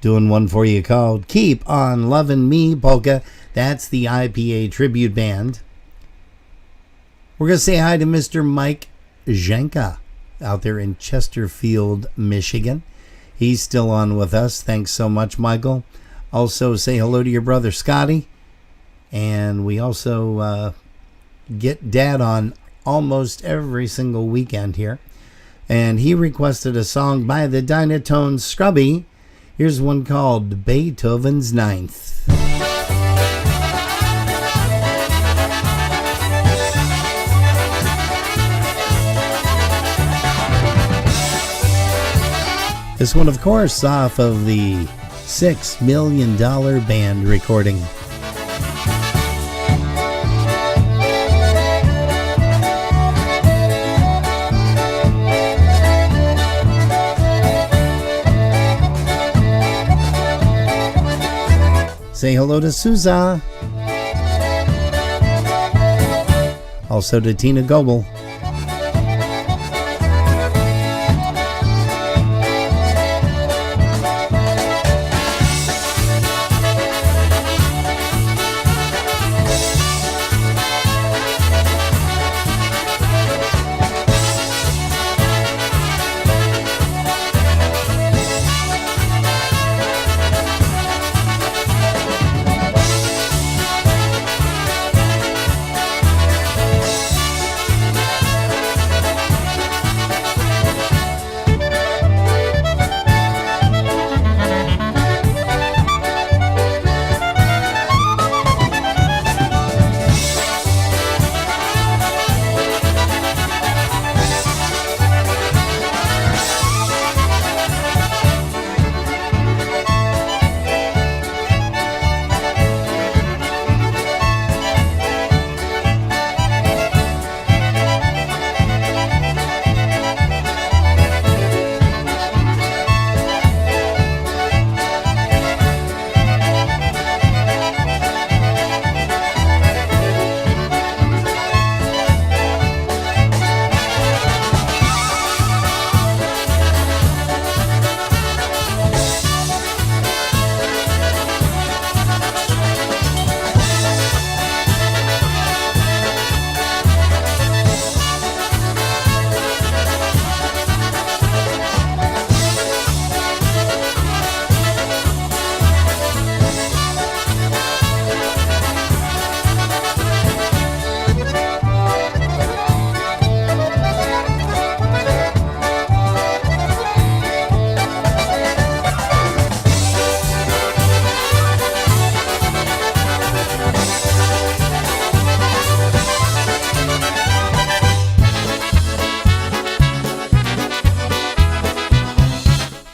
doing one for you called Keep on Lovin' Me Polka. That's the IPA tribute band. We're going to say hi to Mr. Mike Zhenka out there in Chesterfield, Michigan. He's still on with us. Thanks so much, Michael. Also say hello to your brother Scotty. And we also get Dad on almost every single weekend here. And he requested a song by the Dynatones Scrubby. Here's one called Beethoven's Ninth. This one, of course, off of the $6 Million Band recording. Say hello to Sousa. Also to Tina Goebel.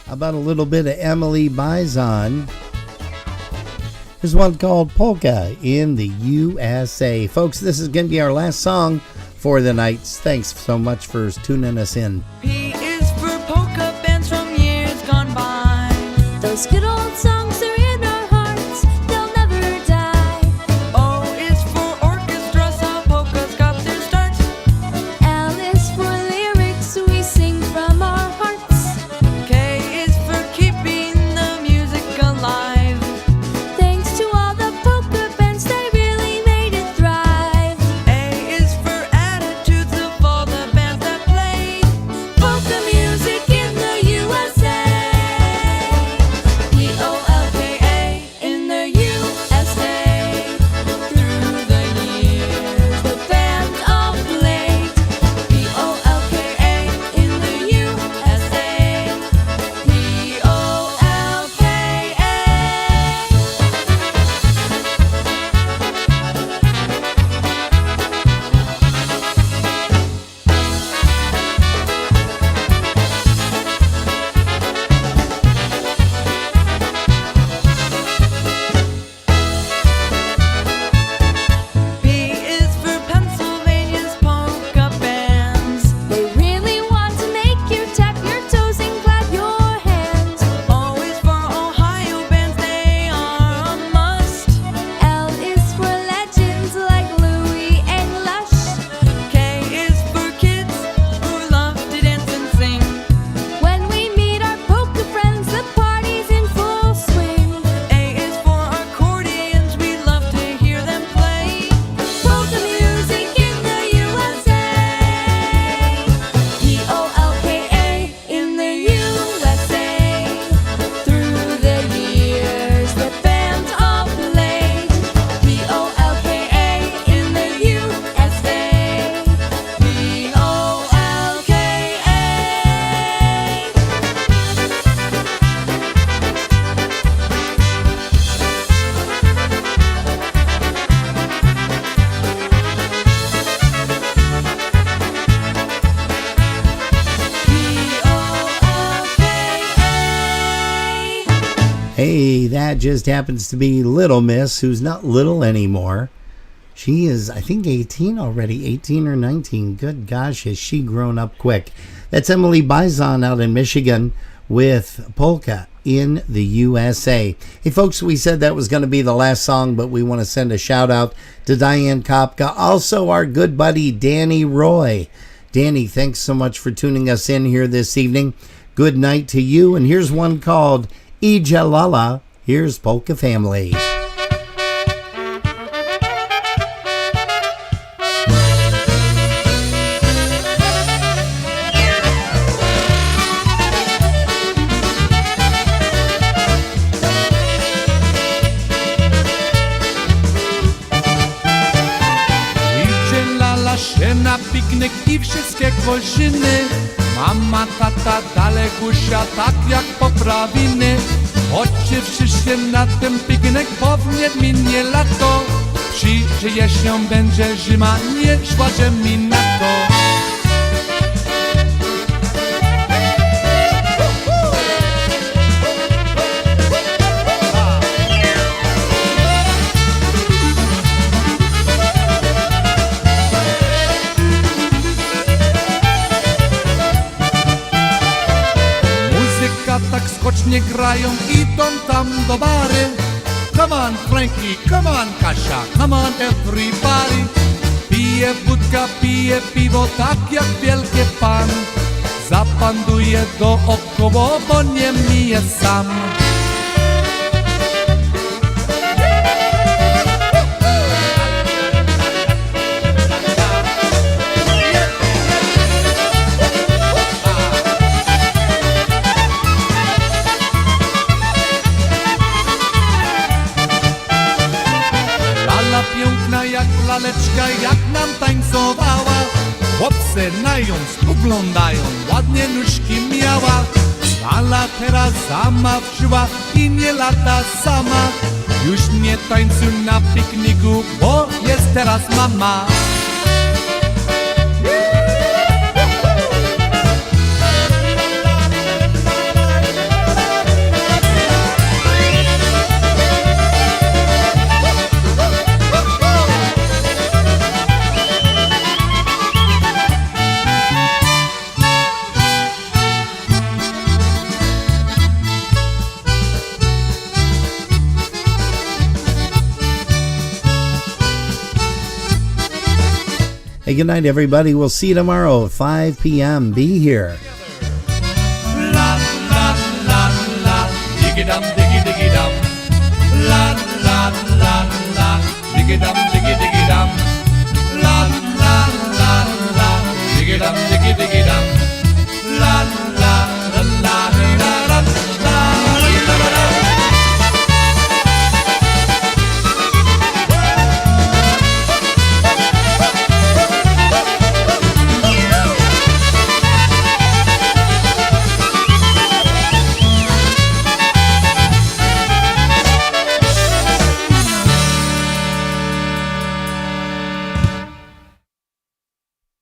About a little bit of Emily Bison. There's one called Polka in the USA. Folks, this is going to be our last song for the night. Thanks so much for tuning us in. P is for polka bands from years gone by. Those good old songs are in our hearts, they'll never die. O is for orchestra, so polkas got their start. L is for lyrics we sing from our hearts. K is for keeping the music alive. Thanks to all the polka bands, they really made it thrive. A is for attitudes of all the bands that played polka music in the USA. Hey, that just happens to be Little Miss, who's not little anymore. She is, I think, 18 already, 18 or 19. Good gosh, has she grown up quick. That's Emily Bison out in Michigan with Polka in the USA. Hey, folks, we said that was going to be the last song, but we want to send a shout out to Diane Kopka, also our good buddy Danny Roy. Danny, thanks so much for tuning us in here this evening. Good night to you, and here's one called Ijalala. Here's Polka Family. Ijalala się na piknik i wszystkie kozyny. Mama, tata, dalekusia, tak jak poprawiny. Chodźcie wszyscy na ten piknik, bo nie minie lato. Przyjdzie się, będzie zima, nie szładzie mi na to. Tak skocznie grają, idą tam do bary. Come on Frankie, come on Kasia, come on everybody. Pije wódka, pije piwo, tak jak wielki pan. Zapanduje dookoło, bo nie mije sam. Piękna jak laleczka, jak nam tańcowała. Chłopcy na ją spoglądają, ładnie nóżki miała. Lala teraz zamawczyła i nie lata sama. Już nie tańcuj na pikniku, bo jest teraz mama. Hey, good night, everybody. We'll see you tomorrow at 5 p.m. Be here. La la la la, diggy dum, diggy diggy dum. La la la la, diggy dum, diggy.